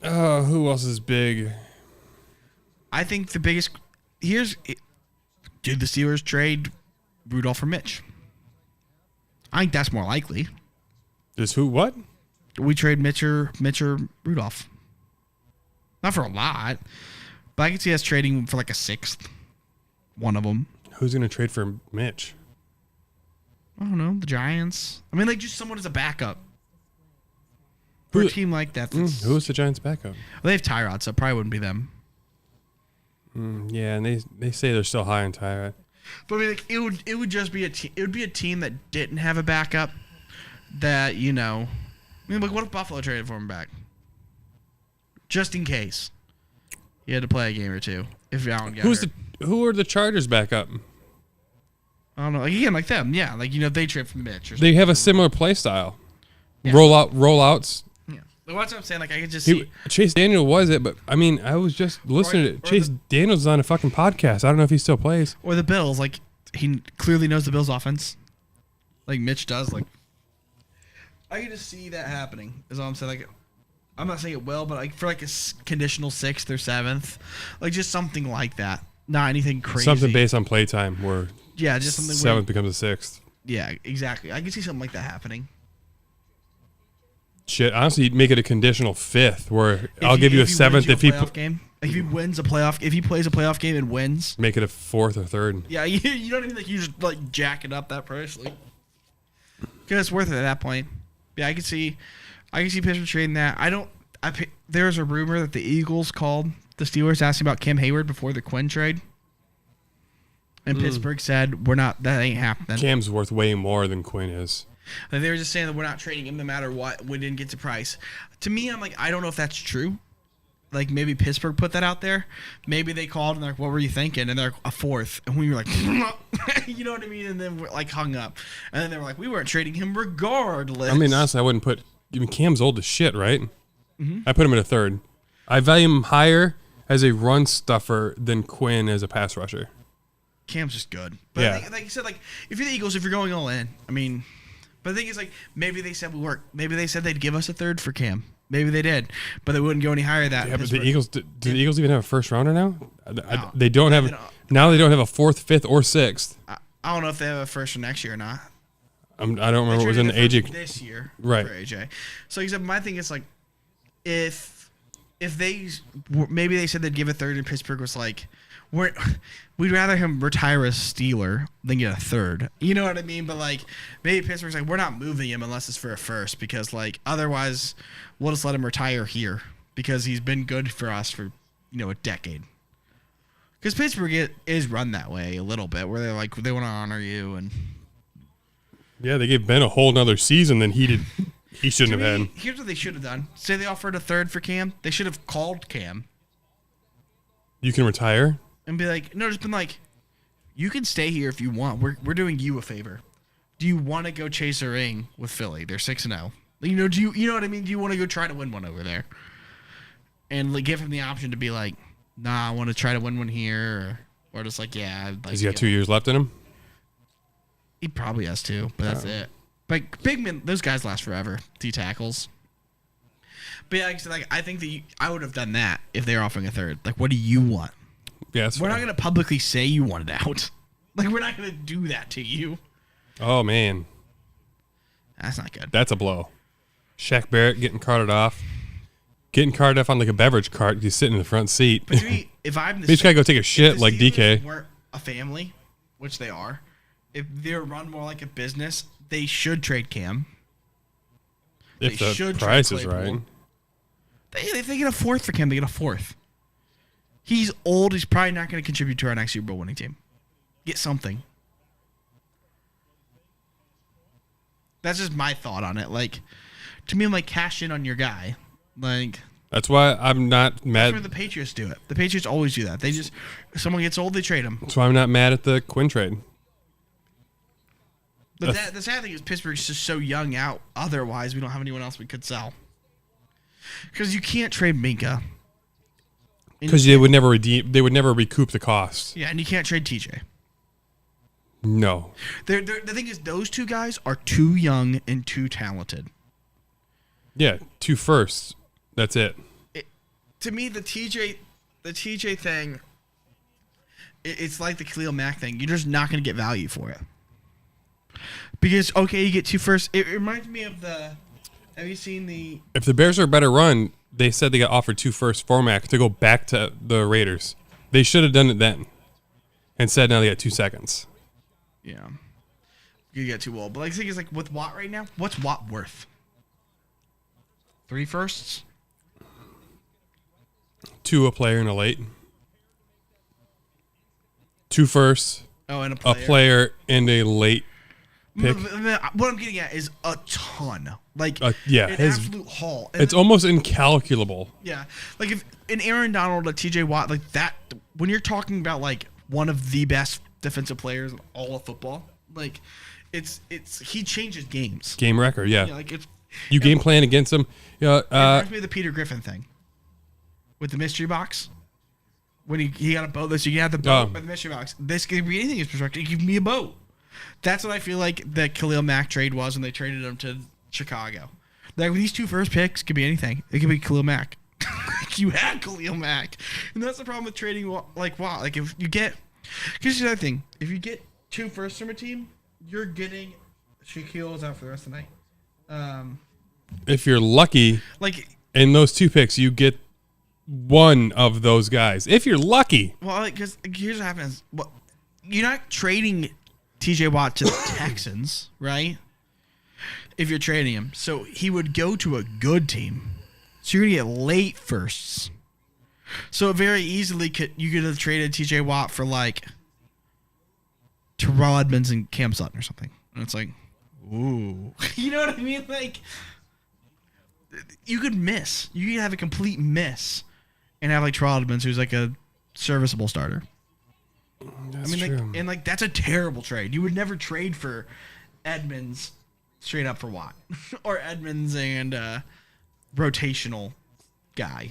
Who else is big? I think the biggest. Did the Steelers trade Rudolph for Mitch? I think that's more likely. Is who what? We trade Mitch or Rudolph. Not for a lot, but I can see us trading for like a 6th. One of them. Who's going to trade for Mitch? I don't know. The Giants. I mean, just someone as a backup. For a team like that. Who's the Giants' backup? Well, they have Tyrod, so it probably wouldn't be them. Yeah, and they say they're still high on Tyrod. But I mean, it would just be it would be a team that didn't have a backup. That I mean, what if Buffalo traded for him back? Just in case he had to play a game or two. If Allen got hurt. Who are the Chargers' backup? I don't know. Again, like them, yeah. They trade for Mitch. Or They have a similar play style. Yeah. Rollouts. yeah. That's what I'm saying. I could just see. Chase Daniel was it, but I mean, I was just listening to Chase Daniels on a fucking podcast. I don't know if he still plays. Or the Bills. He clearly knows the Bills' offense. Like Mitch does. I could just see that happening. Is all I'm saying. I'm not saying it will, but like for like a conditional 6th or 7th, like just something like that. Not anything crazy. Something based on play time where just something 7th becomes a 6th. Yeah, exactly. I can see something like that happening. Shit, honestly, you'd make it a conditional 5th where I'll give you a 7th if he game. If he wins a playoff, if he plays a playoff game and wins, make it a 4th or 3rd. Yeah, you don't even like you just like jack it up that price, like, because it's worth it at that point. Yeah, I can see Pittsburgh trading that. There's a rumor that the Eagles called the Steelers asking about Cam Hayward before the Quinn trade, and Pittsburgh said that ain't happening. Cam's worth way more than Quinn is. And they were just saying that we're not trading him no matter what. We didn't get to price. To me, I'm like, I don't know if that's true. Like, maybe Pittsburgh put that out there. Maybe they called and they're like, what were you thinking? And they're like, a 4th. And we were like, you know what I mean? And then we're like hung up. And then they were like, we weren't trading him regardless. I mean, honestly, I wouldn't put. I mean, Cam's old as shit, right? Mm-hmm. I put him at a 3rd. I value him higher as a run stuffer than Quinn as a pass rusher. Cam's just good. But yeah. I think, like you said, like if you're the Eagles, if you're going all in, I mean, but the thing is, like, maybe they said maybe they said they'd give us a 3rd for Cam. Maybe they did, but they wouldn't go any higher than that. Yeah, but the Eagles, do the Eagles even have a 1st rounder now? No, they don't have. Now they don't have a 4th, 5th, or 6th. I don't know if they have a 1st for next year or not. I don't remember what was in the AJ this year, right? For AJ. So he said, my thing is like, if they maybe they said they'd give a 3rd, and Pittsburgh was like, we'd rather him retire a Steeler than get a 3rd. You know what I mean? But like, maybe Pittsburgh's like, we're not moving him unless it's for a 1st, because like otherwise we'll just let him retire here because he's been good for us for a decade. Because Pittsburgh is run that way a little bit, where they're like, they want to honor you. And yeah, they gave Ben a whole nother season than he did. He shouldn't have had. Here's what they should have done. Say they offered a 3rd for Cam. They should have called Cam. You can retire? And be like, no, just been like, you can stay here if you want. We're doing you a favor. Do you want to go chase a ring with Philly? They're 6-0. Do you know what I mean? Do you want to go try to win one over there? And like, give him the option to be like, nah, I want to try to win one here, or just like, yeah. I'd like Has he got 2 years left in him? He probably has 2, but that's it. But big men, those guys last forever. D tackles. But yeah, I think that I would have done that if they were offering a 3rd. Like, what do you want? Yeah, we're not going to publicly say you want it out. Like, we're not going to do that to you. Oh, man. That's not good. That's a blow. Shaq Barrett getting carted off. Getting carted off on like a beverage cart. He's sitting in the front seat. But to me, if I'm the he's got to go take a shit like DK. If we're a family, which they are, if they're run more like a business, they should trade Cam. If the price is right. If they get a 4th for Cam, they get a 4th. He's old. He's probably not going to contribute to our next Super Bowl winning team. Get something. That's just my thought on it. Like, to me, I'm like, cash in on your guy. Like, that's why I'm not mad. That's why the Patriots do it. The Patriots always do that. If someone gets old, they trade him. That's why I'm not mad at the Quinn trade. But the sad thing is Pittsburgh's just so young out. Otherwise, we don't have anyone else we could sell. Because you can't trade Minka. Because they would never recoup the cost. Yeah, and you can't trade TJ. No. The thing is, those 2 guys are too young and too talented. Yeah, 2 firsts. That's it. To me, the TJ thing, it's like the Khalil Mack thing. You're just not going to get value for it. Because, okay, you get 2 firsts. It reminds me of have you seen the... If the Bears are a better run, they said they got offered 2 firsts for Mack to go back to the Raiders. They should have done it then. Instead, now they got 2 seconds. Yeah. You get too old. But like, the thing is, like, with Watt right now, what's Watt worth? 3 firsts? 2 a player and a late. 2 firsts. Oh, and a player and a late pick. What I'm getting at is a ton. Like, yeah, an absolute haul. And it's almost incalculable. Yeah. Like, if an Aaron Donald, a TJ Watt, like that, when you're talking about, like, one of the best defensive players in all of football, like, he changes games. Game record, yeah. Like, you game plan against him. It reminds me of the Peter Griffin thing with the mystery box. When he got a boat, so you had the boat by the mystery box. This could be anything. His perspective. Give me a boat. That's what I feel like the Khalil Mack trade was when they traded him to Chicago. Like these 2 first picks could be anything. It could be Khalil Mack. You had Khalil Mack, and that's the problem with trading. Like if you get, here's the other thing: if you get 2 firsts from a team, you're getting Shaquille's out for the rest of the night. If you're lucky, like in those 2 picks, you get one of those guys. If you're lucky. Well, because here's what happens: you're not trading T.J. Watt to the Texans, right? If you're trading him, so he would go to a good team. So you're gonna get late firsts. So very easily you could have traded T.J. Watt for like Terrell Edmonds and Cam Sutton or something, and it's like, ooh, you know what I mean? Like you could miss. You could have a complete miss, and have like Terrell Edmonds, who's like a serviceable starter. That's true. Like that's a terrible trade. You would never trade for Edmonds straight up for Watt or Edmonds and rotational guy.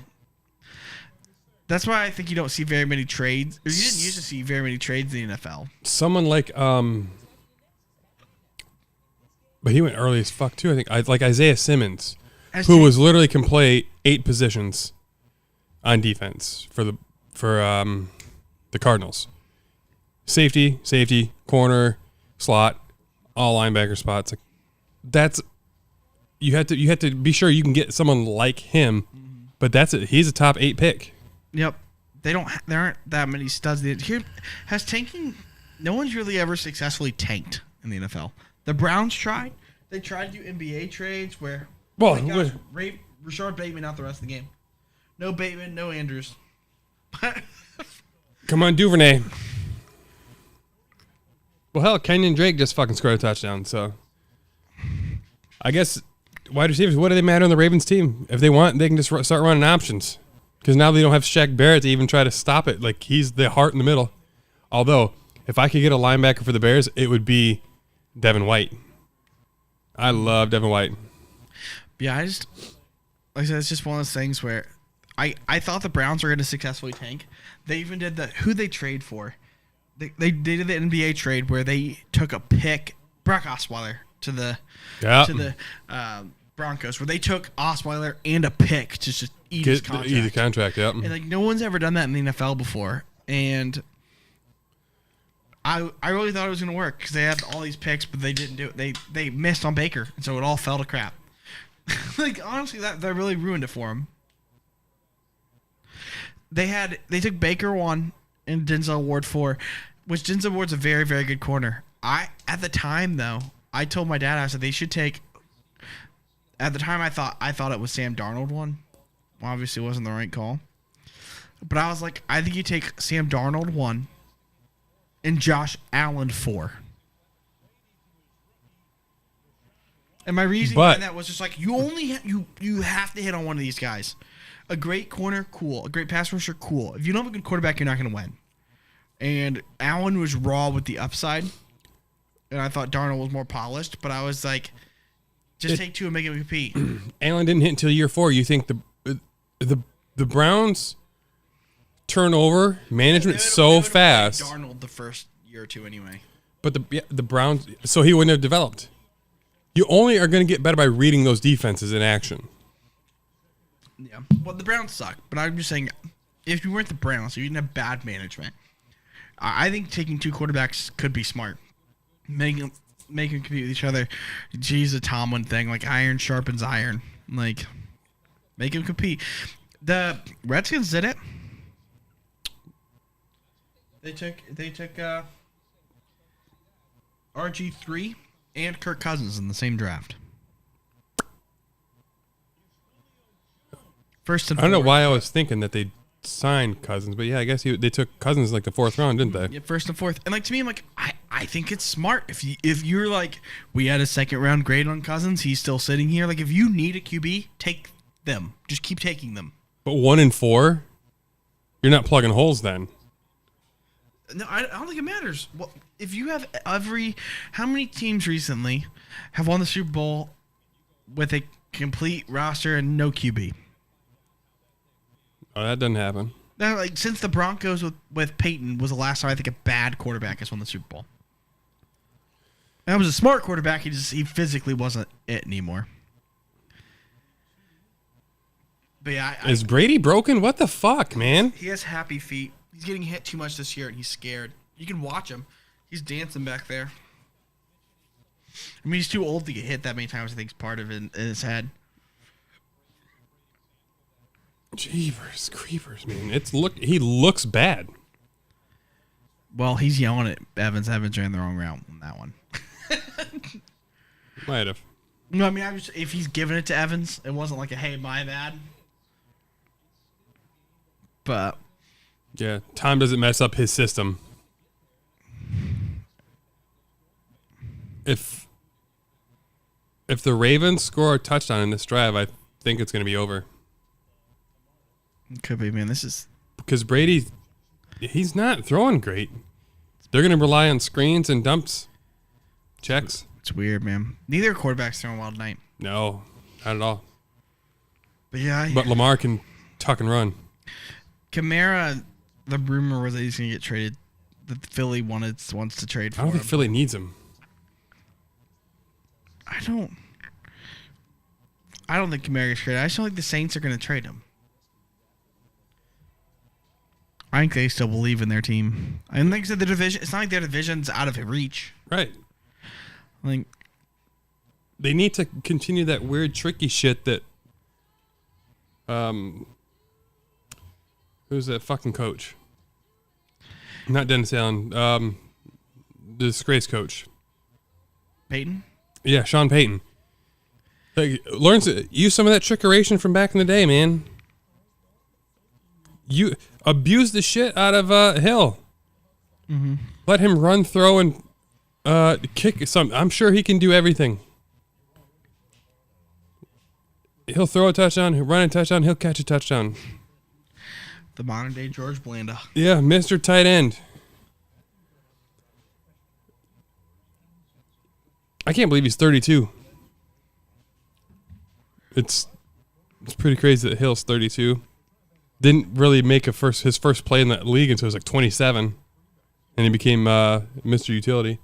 That's why I think you don't see very many trades. Or you didn't used to see very many trades in the NFL. Someone like but he went early as fuck too. I think like Isaiah Simmons, who was literally can play 8 positions on defense for the Cardinals. Safety, corner, slot, all linebacker spots. Like that's you have to be sure you can get someone like him, but that's it. He's a top 8 pick. Yep. There aren't that many studs. Here has tanking. No one's really ever successfully tanked in the NFL. The Browns tried. They tried to do NBA trades where Rashard Bateman out the rest of the game. No Bateman, no Andrews. Come on, Duvernay. Well, hell, Kenyon Drake just fucking scored a touchdown, so I guess wide receivers, what do they matter on the Ravens team? If they want, they can just start running options. Because now they don't have Shaq Barrett to even try to stop it. Like, he's the heart in the middle. Although, if I could get a linebacker for the Bears, it would be Devin White. I love Devin White. Yeah, like I said, it's just one of those things where I thought the Browns were going to successfully tank. They even did who they trade for. They did the NBA trade where they took a pick, Brock Osweiler, to the Broncos, where they took Osweiler and a pick to just eat his contract. Eat the contract, yep. And like no one's ever done that in the NFL before, and I really thought it was going to work because they had all these picks, but they didn't do it. They missed on Baker, and so it all fell to crap. Like honestly, that really ruined it for them. They took Baker 1 and Denzel Ward 4, which Denzel Ward's a very, very good corner. At the time though, I told my dad, I said they should take. At the time, I thought it was Sam Darnold 1. Well, obviously, it wasn't the right call. But I was like, I think you take Sam Darnold 1 and Josh Allen 4. And my reason behind that was just like you have to hit on one of these guys. A great corner, cool. A great pass rusher, cool. If you don't have a good quarterback, you're not going to win. And Allen was raw with the upside, and I thought Darnold was more polished. But I was like, just take 2 and make him compete. Allen didn't hit until year 4. You think the Browns turnover management so fast? Darnold the first year or 2 anyway. But the Browns, so he wouldn't have developed. You only are going to get better by reading those defenses in action. Yeah. Well, the Browns suck, but I'm just saying, if you weren't the Browns, you didn't have bad management. I think taking 2 quarterbacks could be smart. Make them compete with each other. Geez, the Tomlin thing, like iron sharpens iron. Like, make them compete. The Redskins did it. They took RG3 and Kirk Cousins in the same draft. First and I don't know fourth. why I was thinking that they signed Cousins, but yeah, I guess they took Cousins like the 4th round, didn't they? Yeah, first and fourth. And like to me, I'm like, I think it's smart. If you're like, we had a 2nd round grade on Cousins, he's still sitting here. Like if you need a QB, take them. Just keep taking them. But 1 and 4, you're not plugging holes then. No, I don't think it matters. Well, if you have how many teams recently have won the Super Bowl with a complete roster and no QB? Oh, that doesn't happen. Now, like since the Broncos with Peyton was the last time I think a bad quarterback has won the Super Bowl. That was a smart quarterback. He physically wasn't it anymore. But yeah, Is Brady broken? What the fuck, man? he has happy feet. He's getting hit too much this year, and he's scared. You can watch him. He's dancing back there. I mean, he's too old to get hit that many times. I think it's part of it in his head. Jeepers creepers, man. He looks bad. Well, he's yelling at Evans. Evans ran the wrong route on that one. Might have. No, I mean, if he's giving it to Evans, it wasn't like a, hey, my bad. But Yeah, time doesn't mess up his system. If the Ravens score a touchdown in this drive, I think it's going to be over. it could be, man. This is Because Brady, he's not throwing great. They're going to rely on screens and dumps. Checks. it's weird, man. Neither quarterback's throwing well tonight. No, not at all. But yeah, But Lamar can tuck and run. Kamara, the rumor was that he's going to get traded. That Philly wants to trade for I don't him. think Philly needs him. I don't think Kamara gets traded. I just don't think the Saints are going to trade him. I think they still believe in their team. And like I said, the division, it's not like their division's out of reach. Right. I think They need to continue that weird, tricky shit that. Who's that fucking coach? Not Dennis Allen. The disgrace coach. Peyton? Yeah, Sean Payton. Like, use some of that trickeration from back in the day, man. You abuse the shit out of Hill. Mm-hmm. Let him run, throw, and kick some. I'm sure he can do everything. He'll throw a touchdown, he'll run a touchdown, he'll catch a touchdown. The modern day George Blanda. Yeah, Mr. Tight End. I can't believe he's 32. It's pretty crazy that Hill's 32. Didn't really make his first play in that league until he was like 27, and he became Mr. Utility.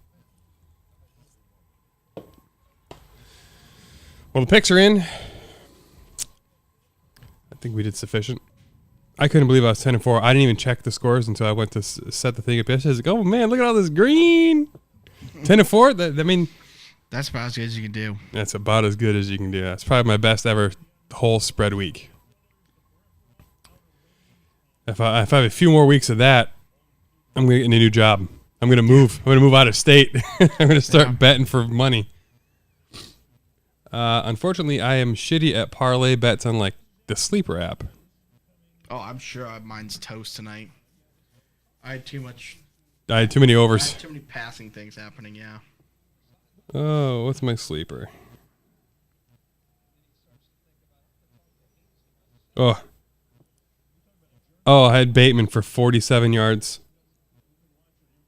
Well, the picks are in. I think we did sufficient. I couldn't believe I was 10-4. I didn't even check the scores until I went to set the thing up yesterday. I was like, oh man, look at all this green. 10-4. I mean, that's about as good as you can do. that's about as good as you can do. That's probably my best ever whole spread week. If I have a few more weeks of that, I'm gonna get a new job. I'm gonna move. I'm gonna move out of state. I'm gonna start betting for money. Unfortunately, I am shitty at parlay bets on like the Sleeper app. Oh, I'm sure mine's toast tonight. I had too many overs. too many passing things happening, yeah. Oh, what's my Sleeper? Oh, I had Bateman for 47 yards.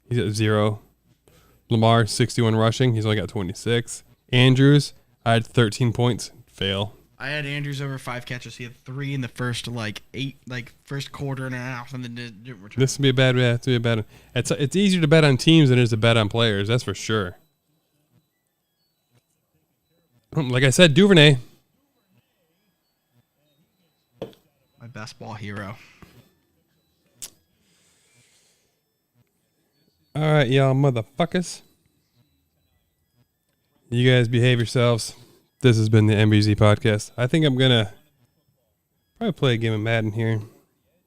He's at 0. Lamar, 61 rushing. He's only got 26. Andrews, I had 13 points. Fail. I had Andrews over 5 catches. He had 3 in the first first quarter and a half, and then didn't return. This would be a bad bet. It's easier to bet on teams than it is to bet on players. That's for sure. Like I said, Duvernay. My best ball hero. All right, y'all motherfuckers. You guys behave yourselves. This has been the MBZ podcast. I think I'm going to probably play a game of Madden here.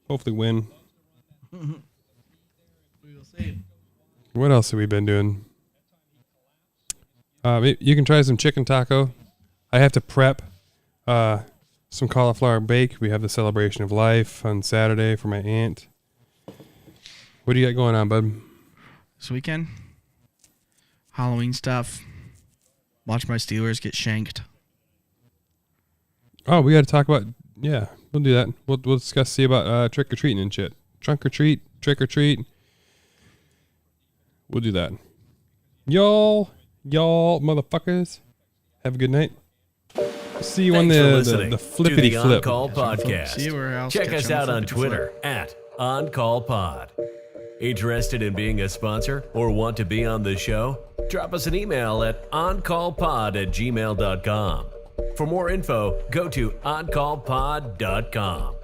Hopefully win. We will see. What else have we been doing? You can try some chicken taco. I have to prep some cauliflower bake. We have the celebration of life on Saturday for my aunt. What do you got going on, bud? This weekend, Halloween stuff. Watch my Steelers get shanked. Oh, we got to talk about, yeah, we'll do that. We'll discuss, see about trick-or-treating and shit. Trunk or treat, trick-or-treat. We'll do that. Y'all motherfuckers, have a good night. See you on the flippity to the flip. On-Call Podcast. See where else. Check catch us on out on Flippity Twitter Flip. @OnCallPod. Interested in being a sponsor or want to be on the show? Drop us an email at oncallpod@gmail.com. For more info, go to OnCallPod.com.